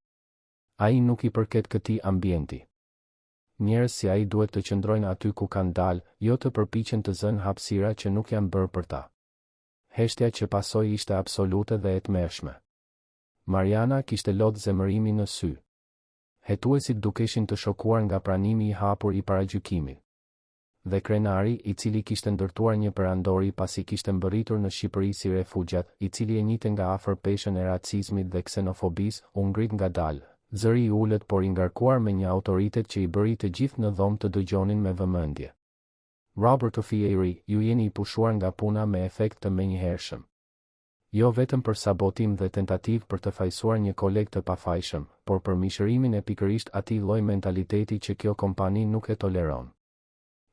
Ai nuk i përket këtij ambienti. Njerëz si ai duhet të qëndrojnë aty ku kanë dalë, jo të përpiqen të zënë hapësira që nuk janë bërë për ta. Heshtja që pasoi ishte absolute dhe e tmerrshme. Mariana kishte lodhë zemërimi në sy. Hetuesit dukeshin të shokuar nga pranimi i hapur i paragjykimit. Dhe krenari, i cili kishte ndërtuar një perandori pasi kishte mbërritur në Shqipëri si refugjat, i cili e njihte nga afër peshën e racizmit dhe ksenofobisë, u ngrit ngadalë. Zëri i ulët por i ngarkuar me një autoritet që i bëri të gjithë në dhomë të dëgjonin me vëmendje. Robert O'Fairy, ju jeni i pushuar nga puna me efekt të menjëhershëm. Jo vetëm për sabotim dhe tentativë për të fajsuar një koleg të pafajshëm, por për mishërimin e pikërisht atij lloji mentaliteti që kjo kompani nuk e toleron.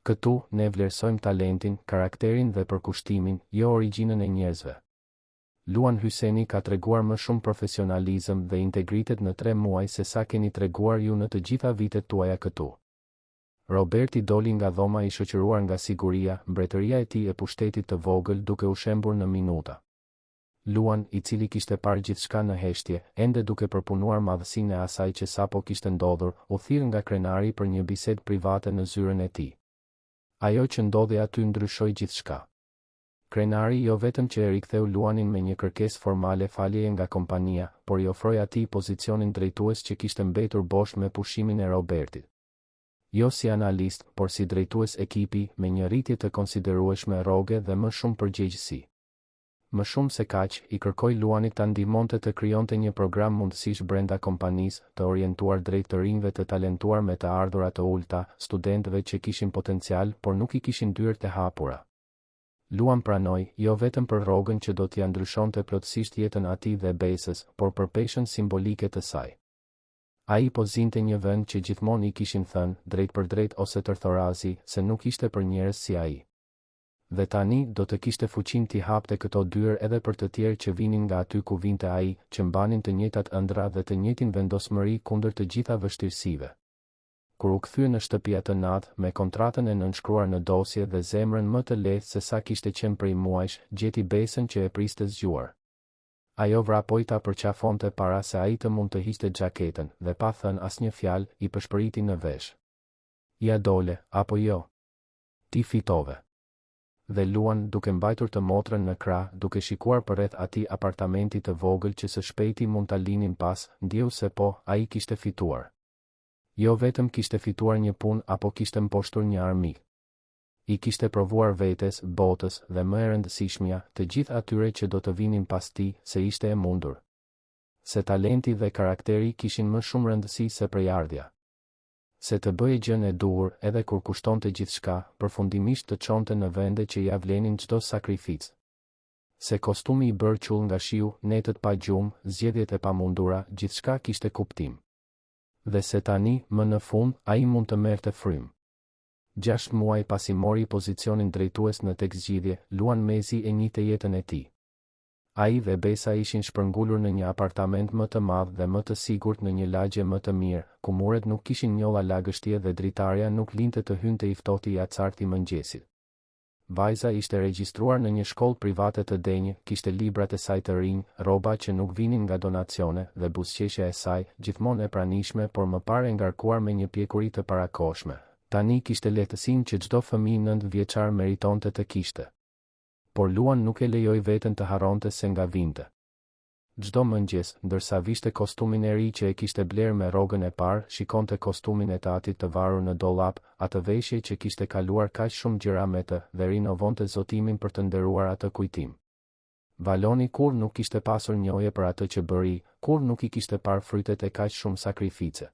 Këtu, ne vlerësojmë talentin, karakterin dhe përkushtimin, jo origjinën e njerëzve. Luan Hyseni ka treguar më shumë profesionalizëm dhe integritet në 3 muaj se sa keni treguar ju në të gjitha vitet tuaja këtu. Roberti doli nga dhoma i shoqëruar nga siguria, mbretëria e tij e pushtetit të vogël duke u shembur në minuta. Luan, i cili kishte parë gjithçka në heshtje, ende duke përpunuar madhësinë e asaj që sapo kishte ndodhur, u thirr nga krenari për një bisedë private në zyrën e tij. Ajo që ndodhi aty ndryshoi gjithçka. Krenari jo vetëm që e riktheu Luanin me një kërkesë formale faljeje nga kompania, por i ofroi atij pozicionin drejtues që kishte mbetur bosh me pushimin e Robertit. jo si analist, por si drejtues ekipi me një rritje të konsiderueshme rroge dhe më shumë përgjegjësi. Më shumë se kaq, i kërkoi Luanit ta ndihmonte të krijonte një program mundësish brenda kompanisë, të orientuar drejt të rinjve të talentuar me të ardhura të ulta, studentëve që kishin potencial, por nuk i kishin dyert e hapura. Luan pranoi, jo vetëm për rrogën që do t'ia ndryshonte plotësisht jetën atij dhe Besës, por për peshën simbolike të saj. Ai po zinte një vend që gjithmonë i kishin thënë, drejt për drejt ose tërthorazi, se nuk ishte për njerëz si ai. Dhe tani do të kishte fuqinë t'i hapte këto dyer edhe për të tjerë që vinin nga aty ku vinte ai, që mbanin të njëjtat ëndra dhe të njëjtin vendosmëri kundër të gjitha vështirësive. Kur u kthye në shtëpi atë natë, me kontratën e nënshkruar në dosje dhe zemrën më të lehtë se sa kishte qenë prej muajsh, gjeti Besën që e priste zgjuar. Ajo vrapoi ta përqafonte para se ai të mund të hiqte xhaketën, dhe pa thënë asnjë fjalë, i përshpëriti në vesh. Ja dole, apo jo? Ti fitove. Dhe Luan, duke mbajtur të motrën në krah, duke shikuar përreth atij apartamenti të vogël që së shpejti mund ta linin pas, ndjeu se po, ai kishte fituar. Jo vetëm kishte fituar një punë apo kishte mposhtur një armik. I kishte provuar vetes, botës dhe më e rëndësishmja, të gjithë atyre që do të vinin pas tij, se ishte e mundur. Se talenti dhe karakteri kishin më shumë rëndësi se prejardhja. Se të bëje gjën e duhur, edhe kur kushtonte gjithçka, përfundimisht të çonte në vende që ia vlenin çdo sakrificë. Se kostumi i bërë qull nga shiu, netët pa gjumë, zgjedhjet e pamundura, gjithçka kishte kuptim. Dhe se tani, më në fund, ai mund të merrte frym. 6 muaj pasi mori pozicionin drejtues në tek zgjidhje, Luan Mezi e njihte jetën e tij. Ai dhe Besa ishin shpërngulur në një apartament më të madh dhe më të sigurt në një lagje më të mirë, ku muret nuk kishin njolla lagështie dhe dritarja nuk linte të hynte i ftohtë i acarti mëngjesit. Vajza ishte regjistruar në një shkollë private të denjë, kishte librat e saj të rinj, rroba që nuk vinin nga donacione dhe buzëqeshja e saj, gjithmonë e pranishme por më parë ngarkuar me një pjekuri të parakohshme. Tani kishte lehtësinë që çdo fëmijë 9 vjeçar meritonte të kishte. Por Luan nuk e lejoi veten të harronte se nga vinte. Çdo mëngjes, ndërsa vishte kostumin e ri që e kishte bler me rrogën e parë, shikonte kostumin e tatit të varur në dollap, atë veshje që kishte kaluar kaq shumë gjëra me të, dhe rinovonte zotimin për të nderuar atë kujtim. Valoni kur nuk kishte pasur njohje për atë që bëri, kur nuk i kishte parë frytet e kaq shumë sakrifice.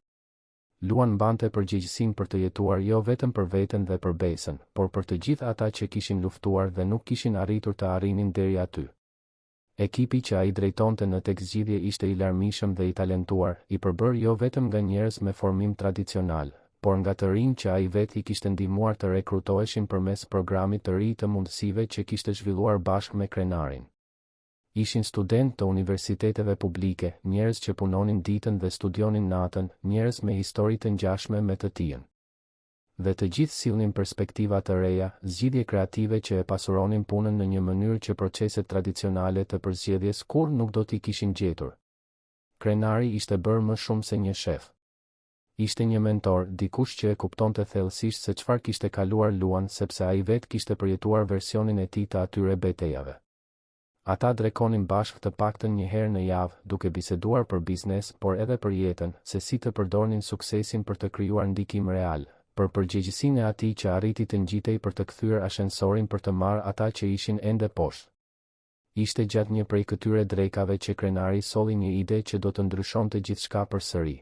Luan mbante përgjegjësinë për të jetuar jo vetëm për veten dhe për Besën, por për të gjithë ata që kishin luftuar dhe nuk kishin arritur të arrinin deri aty. Ekipi që ai drejtonte në tek zgjidhje ishte i larmishëm dhe i talentuar, i përbërë jo vetëm nga njerëz me formim tradicional, por nga të rinj që ai vetë i kishte ndihmuar të rekrutoheshin përmes programit të ri të mundësive që kishte zhvilluar bashkë me krenarin. Ishin studentë të universiteteve publike, njerëz që punonin ditën dhe studionin natën, njerëz me histori të ngjashme me të tijën. Dhe të gjithë sillnin perspektiva të reja, zgjidhje kreative që e pasuronin punën në një mënyrë që proceset tradicionale të përzgjedhjes kur nuk do t'i kishin gjetur. Krenari ishte bërë më shumë se një shef. Ishte një mentor, dikush që e kuptonte thellësisht se çfarë kishte kaluar Luan, sepse ai vetë kishte përjetuar versionin e tij të atyre betejave. Ata drekonin bashkë të paktën një herë në javë, duke biseduar për biznes, por edhe për jetën, se si të përdornin suksesin për të krijuar ndikim real, për përgjegjësinë e atij që arriti të ngjitej për të kthyer ashensorin për të marrë ata që ishin ende poshtë. Ishte gjatë një prej këtyre drekave që krenari solli një ide që do të ndryshonte gjithçka përsëri.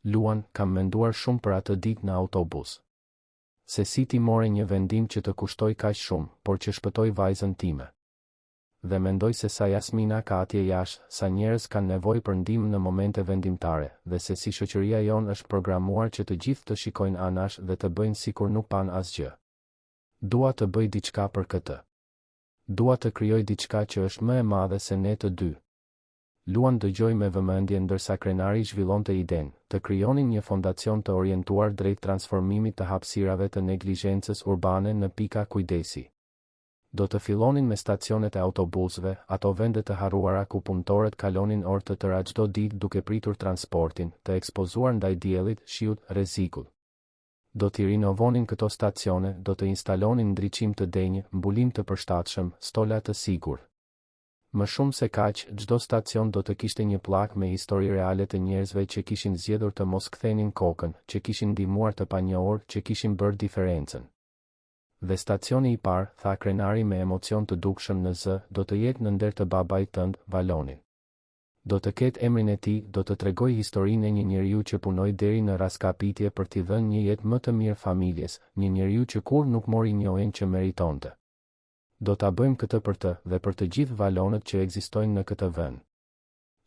Luan, kam menduar shumë për atë ditë në autobus. Se si ti more një vendim që të kushtoj kaq shumë, por që shpëtoi vajzën time. Dhe mendoj se sa Jasmina ka atje jashtë, sa njerëz kanë nevojë për ndihmë në momente vendimtare, dhe se si shoqëria jonë është programuar që të gjithë të shikojnë anash dhe të bëjnë sikur nuk pan asgjë. Dua të bëj diçka për këtë. Dua të krijoj diçka që është më e madhe se ne të dy. Luan dëgjoi me vëmendje ndërsa krenari zhvillonte idenë, të krijonin një fondacion të orientuar drejt transformimit të hapësirave të neglizhencës urbane në pika kujdesi. Do të fillonin me stacionet e autobusëve, ato vende të harruara ku punëtorët kalonin orë të tëra çdo ditë duke pritur transportin, të ekspozuar ndaj diellit, shiut, rrezikut. Do t'i rinovonin këto stacione, do të instalonin ndriçim të denjë, mbulim të përshtatshëm, stola të sigurt. Më shumë se kaq, çdo stacion do të kishte një pllak me histori reale të njerëzve që kishin zgjedhur të mos kthenin kokën, që kishin ndihmuar të panjohur, që kishin bërë diferencën. Dhe stacioni I parë, tha krenari me emocion të dukshëm në zë, do të jetë në nder të babait tënd, Valonin. Do të ketë emrin e tij, do të tregoj historinë e një njeriu që punoi deri në raskapitje për t'i dhënë një jetë më të mirë familjes, një njeriu që kur nuk mori njohjen që meritonte. Do ta bëjmë këtë për të dhe për të gjithë valonët që ekzistojnë në këtë vend.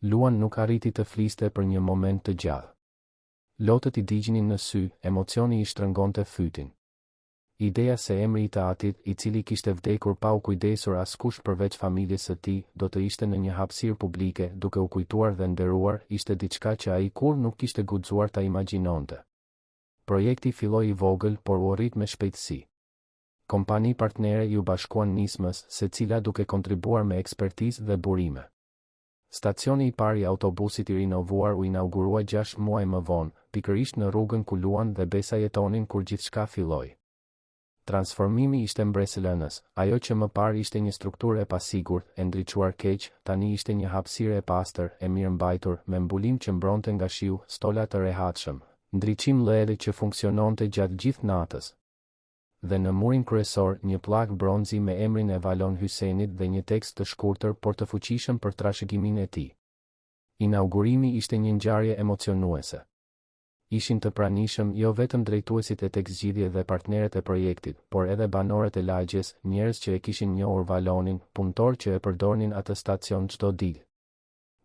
Luan nuk arriti të fliste për një moment të gjallë. Lotët I digjinin në sy, emocioni I shtrëngonte fytin. Ideja se emri I tatit, I cili kishte vdekur pa u kujdesur askush përveç familjes së tij, do të ishte në një hapësirë publike, duke u kujtuar dhe nderuar, ishte diçka që ai kur nuk kishte guxuar ta imagjinonte. Projekti filloi I vogël, por u arrit me shpejtësi. Kompani partnere I u bashkuan nismës, secila duke kontribuar me ekspertizë dhe burime. Stacioni I parë I autobusit I rinovuar u inaugurua 6 muaj më vonë, pikërisht në rrugën ku Luan dhe Besa jetonin kur gjithçka filloi. Transformimi ishte mbresëlënës, ajo që më parë ishte një strukturë e pasigurt, e ndriçuar keq, tani ishte një hapësirë e pastër, e mirëmbajtur, me mbulim që mbronte nga shiu, stola të rehatshëm, ndriçim lëri që funksiononte gjatë gjithë natës. Dhe në murin kryesor, një pllak bronzi me emrin e Valon Hysenit dhe një tekst të shkurtër por të fuqishëm për trashëgimin e tij. Inaugurimi ishte një ngjarje emocionuese. Ishin të pranishëm jo vetëm drejtuesit e tekzgjidhje dhe partnerët e projektit, por edhe banorët e lagjes, njerëz që e kishin njohur Valonin, punëtor që e përdornin atë stacion çdo ditë.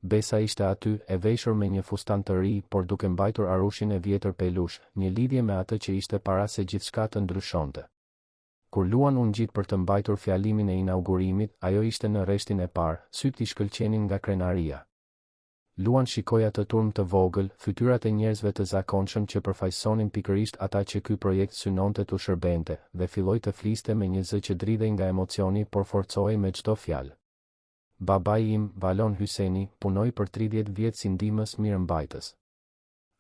Besa ishte aty, e veshur me një fustan të ri, por duke mbajtur arushin e vjetër pelush, një lidhje me atë që ishte para se gjithçka të ndryshonte. Kur Luan u ngjit për të mbajtur fjalimin e inaugurimit, ajo ishte në rreshtin e parë, syt I shkëlqenin nga krenaria. Luan shikoi atë turm të vogël, fytyrat e njerëzve të zakonshëm që përfaqësonin pikërisht ata që ky projekt synonte t'u shërbente, dhe filloi të fliste me një zë që dridhej nga emocioni por forcohej me çdo fjalë. Babai im, Valon Hyseni, punoi për 30 vjet si ndihmës mirëmbajtës.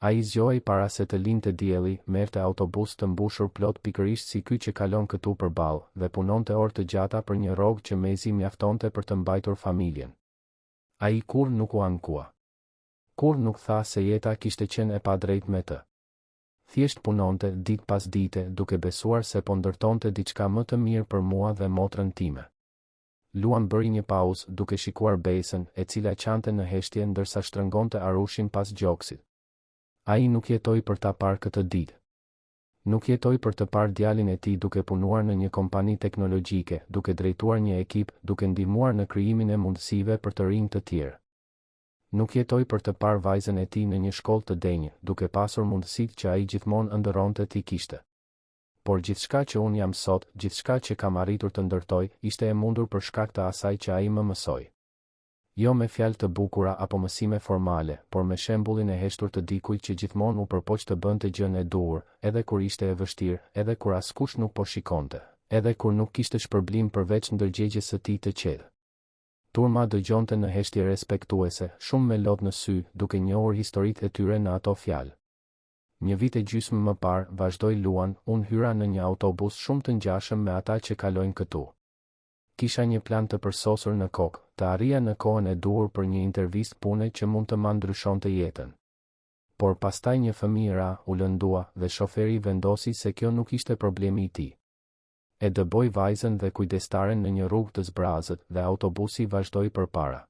Ai zgjohej para se të lindte dielli, merrte autobus të mbushur plot pikërisht si ky që kalon këtu përballë, dhe punonte orë të gjata për një rrogë që mezi mjaftonte për të mbajtur familjen. Ai kur nuk u ankua. Kur nuk tha se jeta kishte qenë e padrejtë me të. Thjesht punonte ditë pas dite, duke besuar se po ndërtonte diçka më të mirë për mua dhe motrën time. Luan bëri një pauzë, duke shikuar Besën, e cila qante në heshtje ndërsa shtrëngonte arushin pas gjoksit. Ai nuk jetoi për ta parë këtë ditë. Nuk jetoi për të parë djalin e tij duke punuar në një kompani teknologjike, duke drejtuar një ekip, duke ndihmuar në krijimin e mundësive për të rinj të tjerë. Nuk jetoi për të parë vajzën e tij në një shkollë të denjë, duke pasur mundësitë që ai gjithmonë ëndërronte t'i kishte. Por gjithçka që unë jam sot, gjithçka që kam arritur të ndërtoj, ishte e mundur për shkak të asaj që ai më mësoi. Jo me fjalë të bukura apo mësime formale, por me shembullin e heshtur të dikujt që gjithmonë u përpoq të bënte gjën e duhur, edhe kur ishte e vështirë, edhe kur askush nuk po shikonte, edhe kur nuk kishte shpërblim përveç ndërgjegjes së tij të qetë. Turma dëgjonte në heshtje respektuese, shumë me lot në sy, duke njohur historitë e tyre në ato fjalë. Një vit e gjysmë më parë, vazhdoi Luan, unë hyra në një autobus shumë të ngjashëm me ata që kalojnë këtu. Kisha një plan të përsosur në kokë, të arrija në kohën e duhur për një intervistë pune që mund të ma ndryshonte jetën. Por pastaj një fëmijë ra, u lëndua, dhe shoferi vendosi se kjo nuk ishte problemi I tij. E dëboi vajzën dhe kujdestaren në një rrugë të zbrazët dhe autobusi vazhdoi përpara.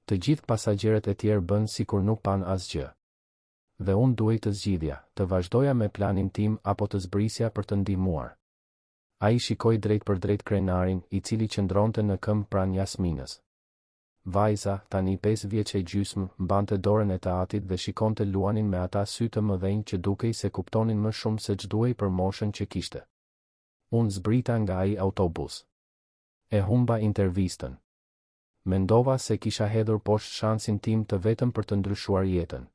Të gjithë pasagjerët e tjerë bën sikur nuk pan asgjë. Dhe unë duhej të zgjidhja, të vazhdoja me planin tim apo të zbrisja për të ndihmuar. Ai shikoi drejt për drejt krenarin, I cili qëndronte në këmbë pranë Jasminës. Vajza, tani 5 vjeç e gjysmë, mbante dorën e tatit dhe shikonte Luanin me ata sy të mëdhenj që dukej se kuptonin më shumë se ç'duhej për moshën që kishte. Unë zbrita nga ai autobus. E humba intervistën. Mendova se kisha hedhur poshtë shansin tim të vetëm për të ndryshuar jetën.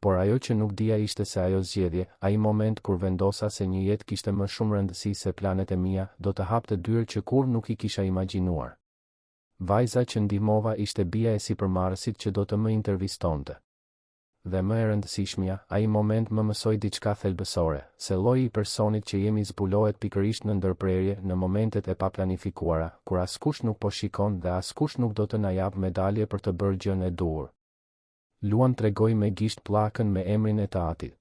Por ajo që nuk dija ishte se ajo zgjedhje, ai moment kur vendosa se një jetë kishte më shumë rëndësi se planet e mia, do të hapte dyrë që kur nuk I kisha imagjinuar. Vajza që ndihmova ishte bija e sipërmarrësit që do të më intervistonte. dhe më e rëndësishmja, ai moment më mësoi diçka thelbësore, se lloji i personit që jemi zbulohet pikërisht në ndërprerje në momentet e paplanifikuara, kur askush nuk po shikon dhe askush nuk do të na jap medalje për të bërë gjën e duhur. Luan tregoi me gisht pllakën me emrin e të atit.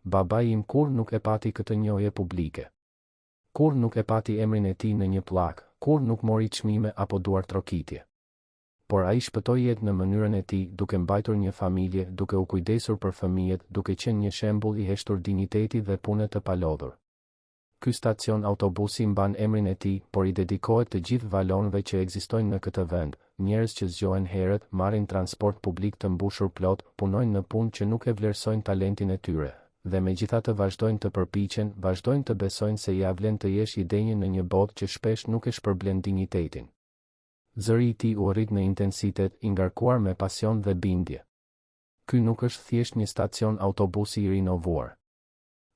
Babai im kur nuk e pati këtë njohje publike. Kur nuk e pati emrin e tij në një pllakë, kur nuk mori çmime apo duar trokitje. Por ai shpëtoi jetë në mënyrën e tij, duke mbajtur një familje, duke u kujdesur për fëmijët, duke qenë një shembull i heshtur dinjiteti dhe pune të palodhur. Ky stacion autobusi mban emrin e tij, por i dedikohet të gjithë valonëve që ekzistojnë në këtë vend, njerëz që zgjohen herët, marrin transport publik të mbushur plot, punojnë në punë që nuk e vlerësojnë talentin e tyre, dhe megjithatë vazhdojnë të përpiqen, vazhdojnë të besojnë se ja vlen të jesh i denjë në një botë që shpesh nuk e shpërblen dinjitetin. Zëri i tij u rrit në intensitet, i ngarkuar me pasion dhe bindje. Ky nuk është thjesht një stacion autobusi i rinovuar.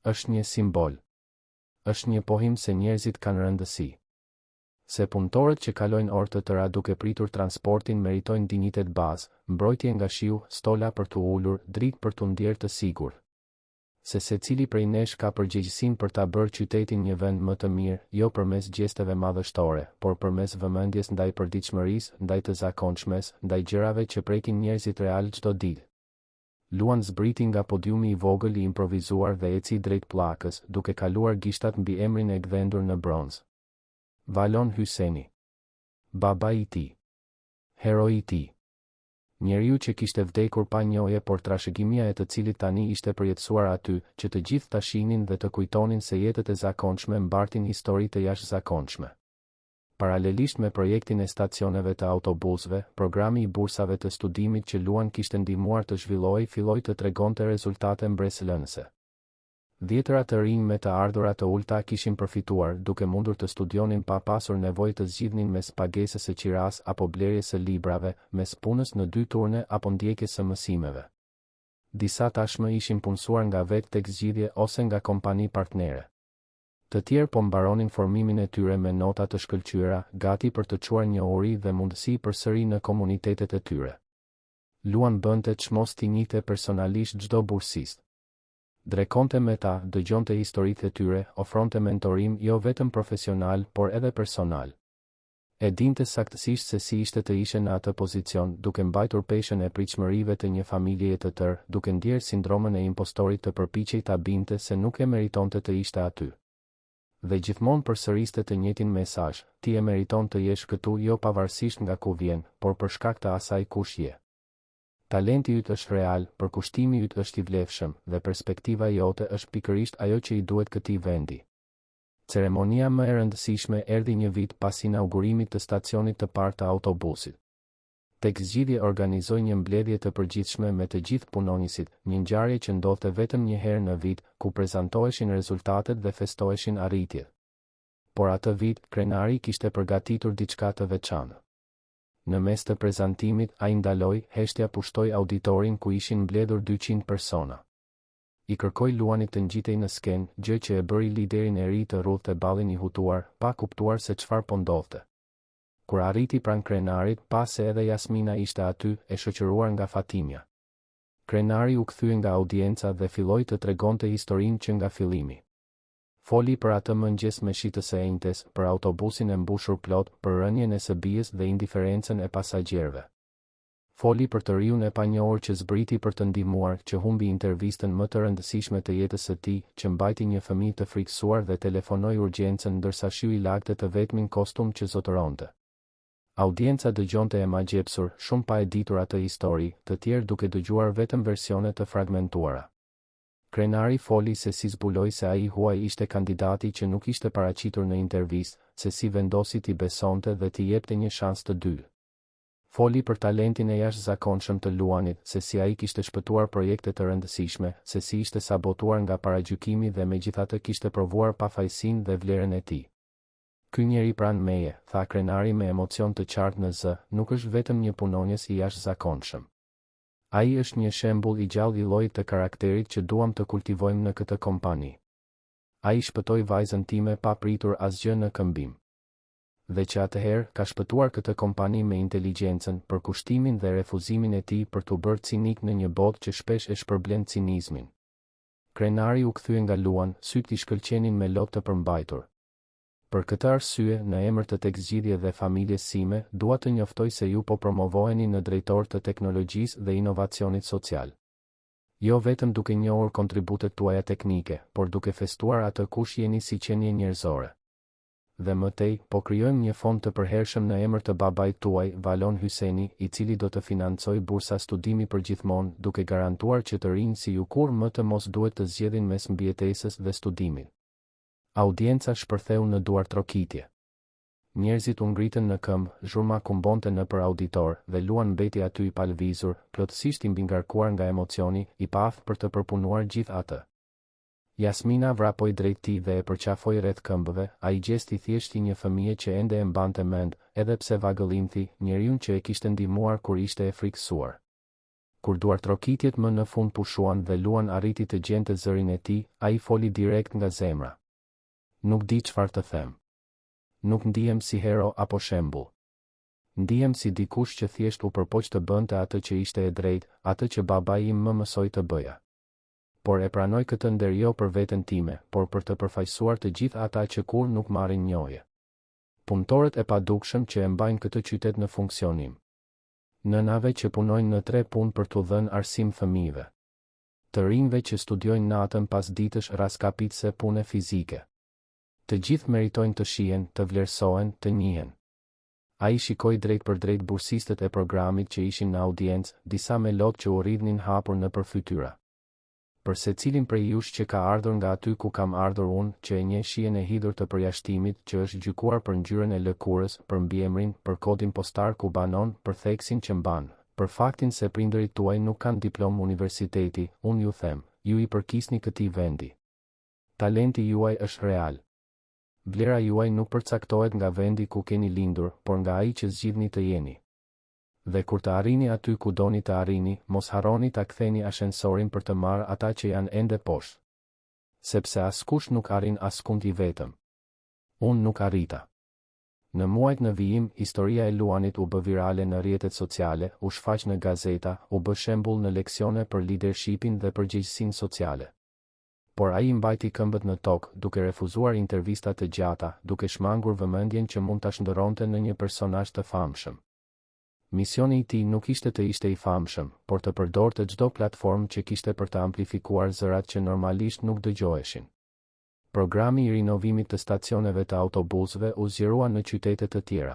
Është një simbol. Është një pohim se njerëzit kanë rëndësi. Se punëtorët që kalojnë orë të tëra duke pritur transportin meritojnë dinjitet bazë, mbrojtje nga shiu, stola për t'u ulur, dritë për t'u ndjerë të sigurt. Se secili prej nesh ka përgjegjësinë për ta bërë qytetin një vend më të mirë, jo përmes gjesteve madhështore, por përmes vëmendjes ndaj përditshmërisë, ndaj të zakonshmes, ndaj gjërave që prekin njerëzit real çdo ditë. Luan zbriti nga podiumi i vogël i improvizuar dhe eci drejt pllakës, duke kaluar gishtat mbi emrin e gdhendur në bronz. Valon Hyseni. Babai i tij. Heroi i tij. Njeriu që kishte vdekur pa njohje, por trashëgimia e të cilit tani ishte përjetësuar aty, që të gjithë ta shihnin dhe të kujtonin se jetët e zakonshme mbartin histori të jashtëzakonshme. Paralelisht me projektin e stacioneve të autobusëve, programi i bursave të studimit që Luan kishte ndihmuar të zhvillohej filloi të tregonte rezultate mbreslënëse. Dhjetëra të rinj me të ardhurat të ulta kishin përfituar, duke mundur të studionin pa pasur nevojë të zgjidhnin mes pagesës së qiras apo blerjes së librave, mes punës në 2 turne apo ndjekjes së mësimeve. Disa tashmë ishin punësuar nga vetë tek zgjidhje ose nga kompani partnere. Të tjerë po mbaronin formimin e tyre me nota të shkëlqyera, gati për të çuar njohuri dhe mundësi përsëri në komunitetet e tyre. Luan bënte çmos t'i njihte personalisht çdo bursist. Drekonte me ta, dëgjonte historitë e tyre, ofronte mentorim jo vetëm profesional, por edhe personal. E dinte saktësisht se si ishte të ishe në atë pozicion, duke mbajtur peshën e pritshmërive të një familjeje të tërë, duke ndjerë sindromën e impostorit të përpiqej ta binte se nuk e meritonte të ishte aty. Dhe gjithmonë përsëriste të njëjtin mesazh: ti e meriton të jesh këtu jo pavarësisht nga ku vjen, por për shkak të asaj kush je. Talenti yt është real, përkushtimi yt është i vlefshëm, dhe perspektiva jote është pikërisht ajo që i duhet këtij vendi. Ceremonia më e rëndësishme erdhi një vit pas inaugurimit të stacionit të parë të autobusit. Tek zgjidhje organizoi një mbledhje të përgjithshme me të gjithë punonjësit, një ngjarje që ndodhte vetëm një herë në vit, ku prezantoheshin rezultatet dhe festoheshin arritjet. Por atë vit, krenari kishte përgatitur diçka të veçantë. Në mes të prezantimit, ai ndaloi, heshtja pushtoi auditorin ku ishin mbledhur 200 persona. I kërkoi Luanit të ngjitej në skenë, gjë që e bëri liderin e ri të rrudhte ballin i hutuar, pa kuptuar se çfarë po ndodhte. Kur arriti pranë krenarit, pa se edhe Jasmina ishte aty, e shoqëruar nga Fatimia. Krenari u kthye nga audienca dhe filloi të tregonte historinë që nga fillimi. Foli për atë mëngjes me shi të shenjtes, për autobusin e mbushur plot, për rënien e së bijës dhe indiferencën e pasagjerëve. Foli për të riun e panjohur që zbriti për të ndihmuar, që humbi intervistën më të rëndësishme të jetës së tij, që mbajti një fëmijë të frikësuar dhe telefonoi urgjencën ndërsa shiu i lagte të vetmin kostum që zotëronte. Audienca dëgjonte e magjepsur, shumë pa e ditur atë histori, të tjerë duke dëgjuar vetëm versione të fragmentuara. Krenari foli se si zbuloi se ai huaj ishte kandidati që nuk ishte paraqitur në intervistë, se si vendosi t'i besonte dhe t'i jepte një shans të dytë. Foli për talentin e jashtëzakonshëm të Luanit, se si ai kishte shpëtuar projekte të rëndësishme, se si ishte sabotuar nga paragjykimi dhe megjithatë kishte provuar pafajësinë dhe vlerën e tij. Ky njeri pranë meje, tha krenari me emocion të qartë në zë, nuk është vetëm një punonjës i jashtëzakonshëm. Ai është një shembull i gjallë i llojit të karakterit që duam të kultivojmë në këtë kompani. Ai shpëtoi vajzën time pa pritur asgjë në këmbim. Dhe që atëherë ka shpëtuar këtë kompani me inteligjencën, për kushtimin dhe refuzimin e tij për t'u bërë cinik në një botë që shpesh e shpërblen cinizmin. Krenari u kthye nga Luan, syt i shkëlqenin me lot të përmbajtur. Për këtë arsye, në emër të tekzgjidhje dhe familjes sime, dua të njoftoj se ju po promovoheni në drejtor të teknologjisë dhe inovacionit social. Jo vetëm duke njohur kontributet tuaja teknike, por duke festuar atë kush jeni si qenie njerëzore. Dhe mëtej, po krijojmë një fond të përhershëm në emër të babait tuaj, Valon Hyseni, i cili do të financojë bursa studimi përgjithmonë, duke garantuar që të rinj si ju kur më të mos duhet të zgjedhin mes mbijetesës dhe studimit. Audienca shpërtheu në duar trokitje. Njerëzit u ngritën në këmbë, zhurma kumbonte nëpër auditor dhe Luan mbeti aty i palvizur, plotësisht i mbingarkuar nga emocioni, i paaftë për të përpunuar gjithë atë. Jasmina vrapoi drejt tij dhe e përqafoi rreth këmbëve, ai gjesti thjeshti një fëmije që ende e mbante mend, edhe pse vagëllimthi, njeriu që e kishte ndihmuar kur ishte e frikësuar. Kur duar trokitjet më në fund pushuan dhe Luan arriti të gjente zërin e tij, ai foli direkt nga zemra. Nuk di çfarë të them. Nuk ndihem si hero apo shembull. Ndihem si dikush që thjesht u përpoq të bënte atë që ishte e drejtë, atë që babai im më mësoi të bëja. Por e pranoj këtë nder jo për veten time, por për të përfaqësuar të gjithë ata që kur nuk marrin njohje. Punëtorët e padukshëm që e mbajnë këtë qytet në funksionim. Nënave që punojnë në 3 punë për t'u dhënë arsim fëmijëve. Të rinjve që studiojnë natën pas ditësh raskapitse pune fizike. Të gjithë meritojnë të shihen, të vlerësohen, të njihen. Ai shikoi drejt për drejt bursistët e programit që ishin në audiencë, disa me lot që u rridhnin hapur nëpër fytyra. Për secilin prej jush që ka ardhur nga aty ku kam ardhur unë, që e njeh shihen e hidhur të përjashtimit, që është gjykuar për ngjyrën e lëkurës, për mbiemrin, për kodin postar ku banon, për theksin që mban, për faktin se prindërit tuaj nuk kanë diplomë universiteti, unë ju them, ju i përkisni këtij vendi. Talenti juaj është real. Vlera juaj nuk përcaktohet nga vendi ku keni lindur, por nga ai që zgjidhni të jeni. Dhe kur të arrini aty ku doni të arrini, mos harroni ta ktheni ashensorin për të marrë ata që janë ende poshtë. Sepse askush nuk arrin askund i vetëm. Unë nuk arrita. Në muajt në vijim, historia e Luanit u bë virale në rrjetet sociale, u shfaq në gazeta, u bë shembull në leksione për leadershipin dhe përgjegjësinë sociale. Por ai mbajti këmbët në tokë, duke refuzuar intervista të gjata, duke shmangur vëmendjen që mund ta shndërronte në një personazh të famshëm. Misioni i tij nuk ishte të ishte i famshëm, por të përdorte çdo platformë që kishte për të amplifikuar zërat që normalisht nuk dëgjoheshin. Programi i rinovimit të stacioneve të autobusëve u zgjerua në qytete të tjera.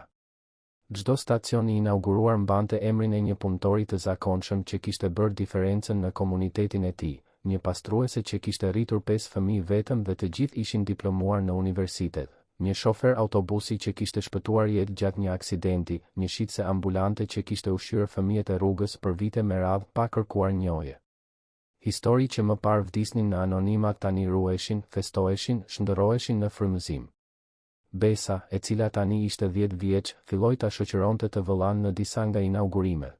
Çdo stacion i inauguruar mbante emrin e një punëtori të zakonshëm që kishte bërë diferencën në komunitetin e tij, një pastruese që kishte rritur 5 fëmijë vetëm dhe të gjithë ishin diplomuar në universitet, një shofer autobusi që kishte shpëtuar jetë gjatë një aksidenti, një shitse ambulante që kishte ushqyer fëmijët e rrugës për vite me radhë pa kërkuar njohje. Histori që më parë vdisnin në anonimat tani ruheshin, festoheshin, shndërroheshin në frymëzim. Besa, e cila tani ishte 10 vjeç, filloi ta shoqëronte të vëllain në disa nga inaugurimet.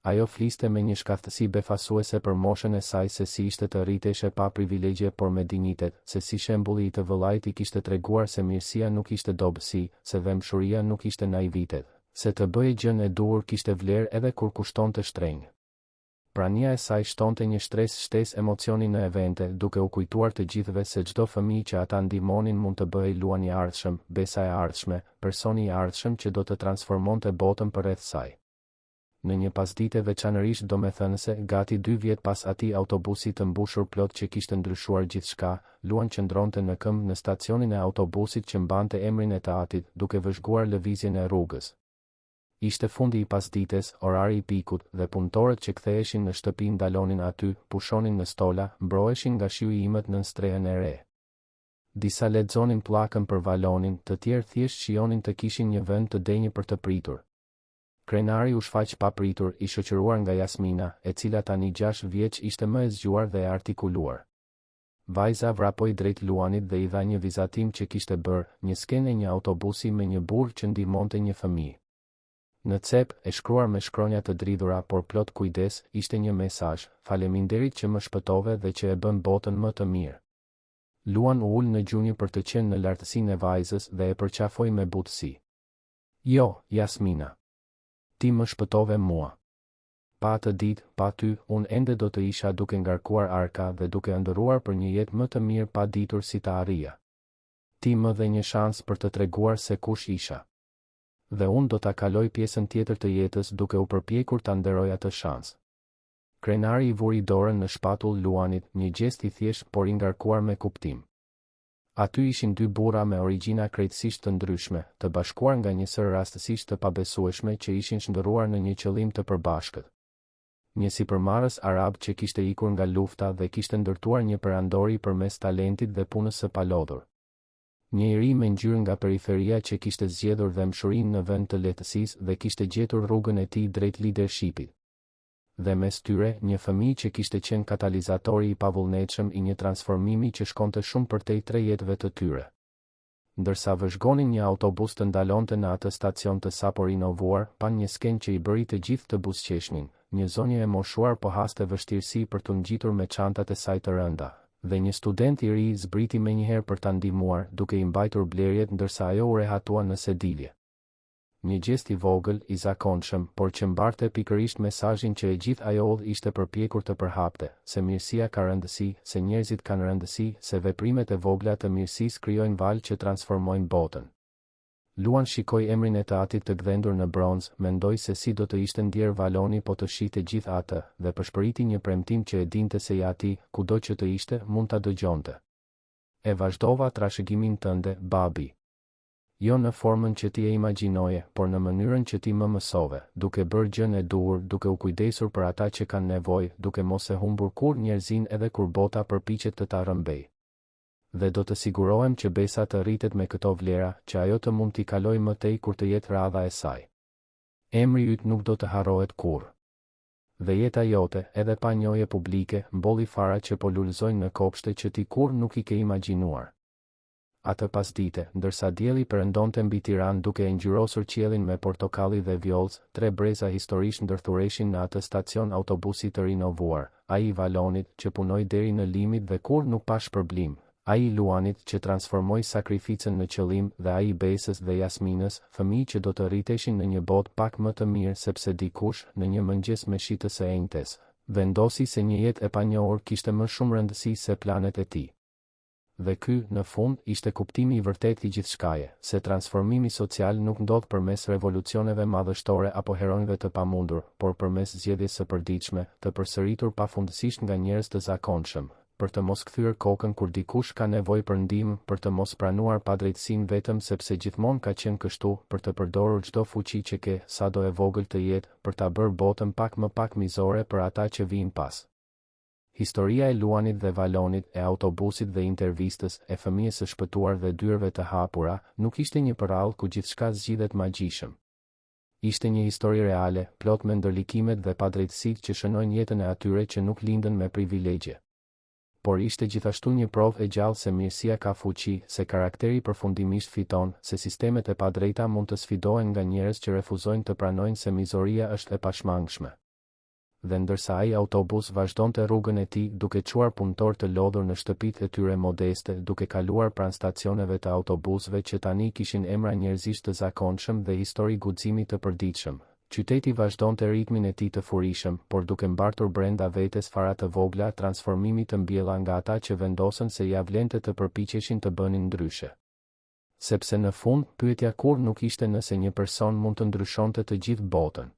Ajo fliste me një shkathësi befasuese për moshën e saj se si ishte të rriteshe pa privilegje por me dinjitet, se si shembulli i të vëllait i kishte treguar se mirësia nuk ishte dobësi, se vëmshuria nuk ishte naivitet, se të bëjë gjën e duhur kishte vlerë edhe kur kushtonte shtrenjtë. Prania e saj shtonte një shtesë emocioni në evente, duke u kujtuar të gjithëve se çdo fëmijë që ata ndihmonin mund të bëhej Luani i ardhshëm, Besa e ardhshme, personi i ardhshëm që do të transformonte botën përreth saj. Në një pasdite veçanërisht domethënëse, gati 2 vjet pas atij autobusi të mbushur plot që kishte ndryshuar gjithçka, Luan qëndronte në këmbë në stacionin e autobusit që mbante emrin e të atit, duke vëzhguar lëvizjen e rrugës. Ishte fundi i pasdites, orari i pikut, dhe punëtorët që ktheheshin në shtëpi ndalonin aty, pushonin në stola, mbroheshin nga shiu i imët në strehën e re. Disa lexonin pllakën për Valonin, të tjerë thjesht shijonin të kishin një vend të denjë për të pritur. Krenari u shfaq pa pritur, i shoqëruar nga Jasmina, e cila tani 6 vjeç ishte më e zgjuar dhe e artikuluar. Vajza vrapoi drejt Luanit dhe i dha një vizatim që kishte bërë, një skenë e një autobusi me një burr që ndihmonte një fëmijë. Në cep, e shkruar me shkronja të dridhura por plot kujdes, ishte një mesazh: faleminderit që më shpëtove dhe që e bën botën më të mirë. Luan u ul në gjunjë për të qenë në lartësinë e vajzës dhe e përqafoi me butësi. Jo, Jasmina. Ti më shpëtove mua. Pa atë ditë, pa ty, unë ende do të isha duke ngarkuar arka dhe duke ëndërruar për një jetë më të mirë pa ditur si ta arrija. Ti më dhe një shans për të treguar se kush isha. Dhe unë do ta kaloj pjesën tjetër të jetës duke u përpjekur ta nderoj atë shans. Krenari i vuri dorën në shpatull Luanit, një gjest i thjesht por i ngarkuar me kuptim. Aty ishin dy burra me origjina krejtësisht të ndryshme, të bashkuar nga një sër rastësisht të pabesueshme që ishin shndërruar në një qëllim të përbashkët. Një sipërmarrës arab që kishte ikur nga lufta dhe kishte ndërtuar një perandori përmes talentit dhe punës së palodhur. Një i ri me ngjyrë nga periferia që kishte zgjedhur dëmshurinë në vend të lehtësisë dhe kishte gjetur rrugën e tij drejt leadershipit. Dhe mes tyre, një fëmijë që kishte qenë katalizatori i pavullnetshëm i një transformimi që shkonte shumë përtej 3 jetëve të tyre. Ndërsa vëzhgonin një autobus të ndalonte në atë stacion të sapo rinovuar, pan një skenë që i bëri të gjithë të buzëqeshnin, një zonjë e moshuar po haste vështirësi për t'u ngjitur me çantat e saj të rënda, dhe një student i ri zbriti menjëherë për ta ndihmuar, duke i mbajtur blerjet ndërsa ajo u rehatua në sedilje. Një gjest i vogël, i zakonshëm, por që mbarte pikërisht mesazhin që e gjithë ajo ishte përpjekur të përhapte, se mirësia ka rëndësi, se njerëzit kanë rëndësi, se veprimet e vogla të mirësisë krijojnë valë që transformojnë botën. Luan shikoi emrin e të atit të gdhendur në bronz, mendoi se si do të ishte ndjer Valoni po të shihte gjithë atë, dhe përshpëriti një premtim që e dinte se i ati, kudo që të ishte, mund ta dëgjonte. E vazhdova trashëgimin tënde, babi. Jo në formën që ti e imagjinoje, por në mënyrën që ti më mësove, duke bërë gjën e duhur, duke u kujdesur për ata që kanë nevojë, duke mos e humbur kur njerëzin edhe kur bota përpiqet të ta rrëmbej. Dhe do të sigurohem që besa të rritet me këto vlera, që ajo të mund t'i kaloj më tej kur të jetë radha e saj. Emri yt nuk do të harrohet kurrë. Dhe jeta jote, edhe pa njohje publike, mbolli fara që po lulëzojnë në kopshte që ti kurrë nuk i ke imagjinuar. Atë pasdite, ndërsa dielli perëndonte mbi Tiranë duke e ngjyrosur qiellin me portokalli dhe vjollcë, 3 breza historisht ndërthureshin në atë stacion autobusi të rinovuar, ai i Valonit që punoi deri në limit dhe kur nuk pa shpërblim, ai i Luanit që transformoi sakrificën në qëllim dhe ai i Besës dhe Jasminës, fëmijë që do të rriteshin në një botë pak më të mirë sepse dikush, në një mëngjes me shitë së enjtes, vendosi se një jetë e panjohur kishte më shumë rëndësi se planet e tij. Dhe ky, në fund, ishte kuptimi i vërtet i gjithçkaje, se transformimi social nuk ndodh përmes revolucioneve madhështore apo heronjve të pamundur, por përmes zgjedhjes së përditshme, të përsëritur pafundësisht nga njerëz të zakonshëm, për të mos kthyer kokën kur dikush ka nevojë për ndihmë, për të mos pranuar padrejtësinë vetëm sepse gjithmonë ka qenë kështu, për të përdorur çdo fuqi që ke, sado e vogël të jetë, për ta bërë botën pak më pak mizore për ata që vijnë pas. Historia e Luanit dhe Valonit, e autobusit dhe intervistës, e fëmijës së shpëtuar dhe dyrëve të hapura, nuk ishte një përrall ku gjithçka zgjidhet magjishëm. Ishte një histori reale, plot me ndërlikimet dhe padrejtësitë që shënojnë jetën e atyre që nuk lindën me privilegje. Por ishte gjithashtu një provë e gjallë se mirësia ka fuqi, se karakteri përfundimisht fiton, se sistemet e padrejta mund të sfidohen nga njerëz që refuzojnë të pranojnë se mizoria është e pashmangshme. Dhe ndërsa ai autobus vazhdonte rrugën e tij duke çuar punëtor të lodhur në shtëpitë e tyre modeste, duke kaluar pranë stacioneve të autobusëve që tani kishin emra njerëzisht të zakonshëm dhe histori guximi të përditshëm, qyteti vazhdonte ritmin e tij të furishëm, por duke mbartur brenda vetes fara të vogla transformimi të mbjella nga ata që vendosën se ja vlente të përpiqeshin të bënin ndryshe. Sepse në fund, pyetja kurrë nuk ishte nëse një person mund të ndryshonte të gjithë botën.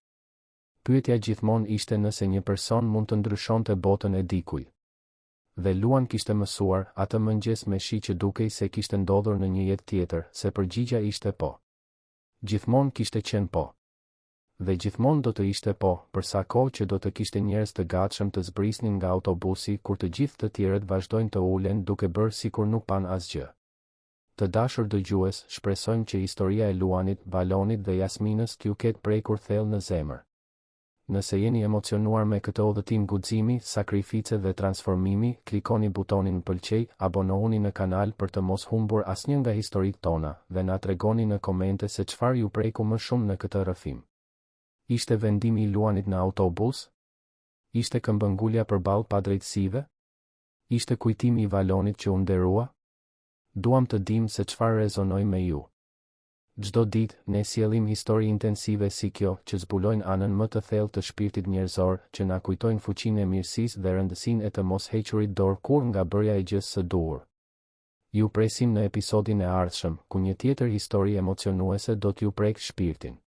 Pyetja gjithmonë ishte nëse një person mund të ndryshonte botën e dikujt. Dhe Luan kishte mësuar, atë mëngjes me shi që dukej se kishte ndodhur në një jetë tjetër, se përgjigja ishte po. Gjithmonë kishte qenë po. Dhe gjithmonë do të ishte po, për sa kohë që do të kishte njerëz të gatshëm të zbrisnin nga autobusi kur të gjithë të tjerët vazhdojnë të ulen duke bërë sikur nuk pan asgjë. Të dashur dëgjues, shpresojmë që historia e Luanit, Valonit dhe Jasminës t'ju ketë prekur thellë në zemër. Nëse jeni emocionuar me këtë udhëtim guximi, sakrifice dhe transformimi, klikoni butonin pëlqej, abonohuni në kanal për të mos humbur asnjë nga historitë tona dhe na tregoni në komente se çfarë ju preku më shumë në këtë rrëfim. Ishte vendimi i Luanit në autobus? Ishte këmbëngulja përballë padrejtësive? Ishte kujtimi i Valonit që u nderua? Duam të dim se çfarë rezonoi me ju. Çdo ditë, ne sjellim histori intensive si kjo, që zbulojnë anën më të thellë të shpirtit njerëzor, që na kujtojnë fuqinë e mirësisë dhe rëndësinë e të mos hequrit dorë kurrë nga bërja e gjës së duhur. Ju presim në episodin e ardhshëm, ku një tjetër histori emocionuese do t'ju prekë shpirtin.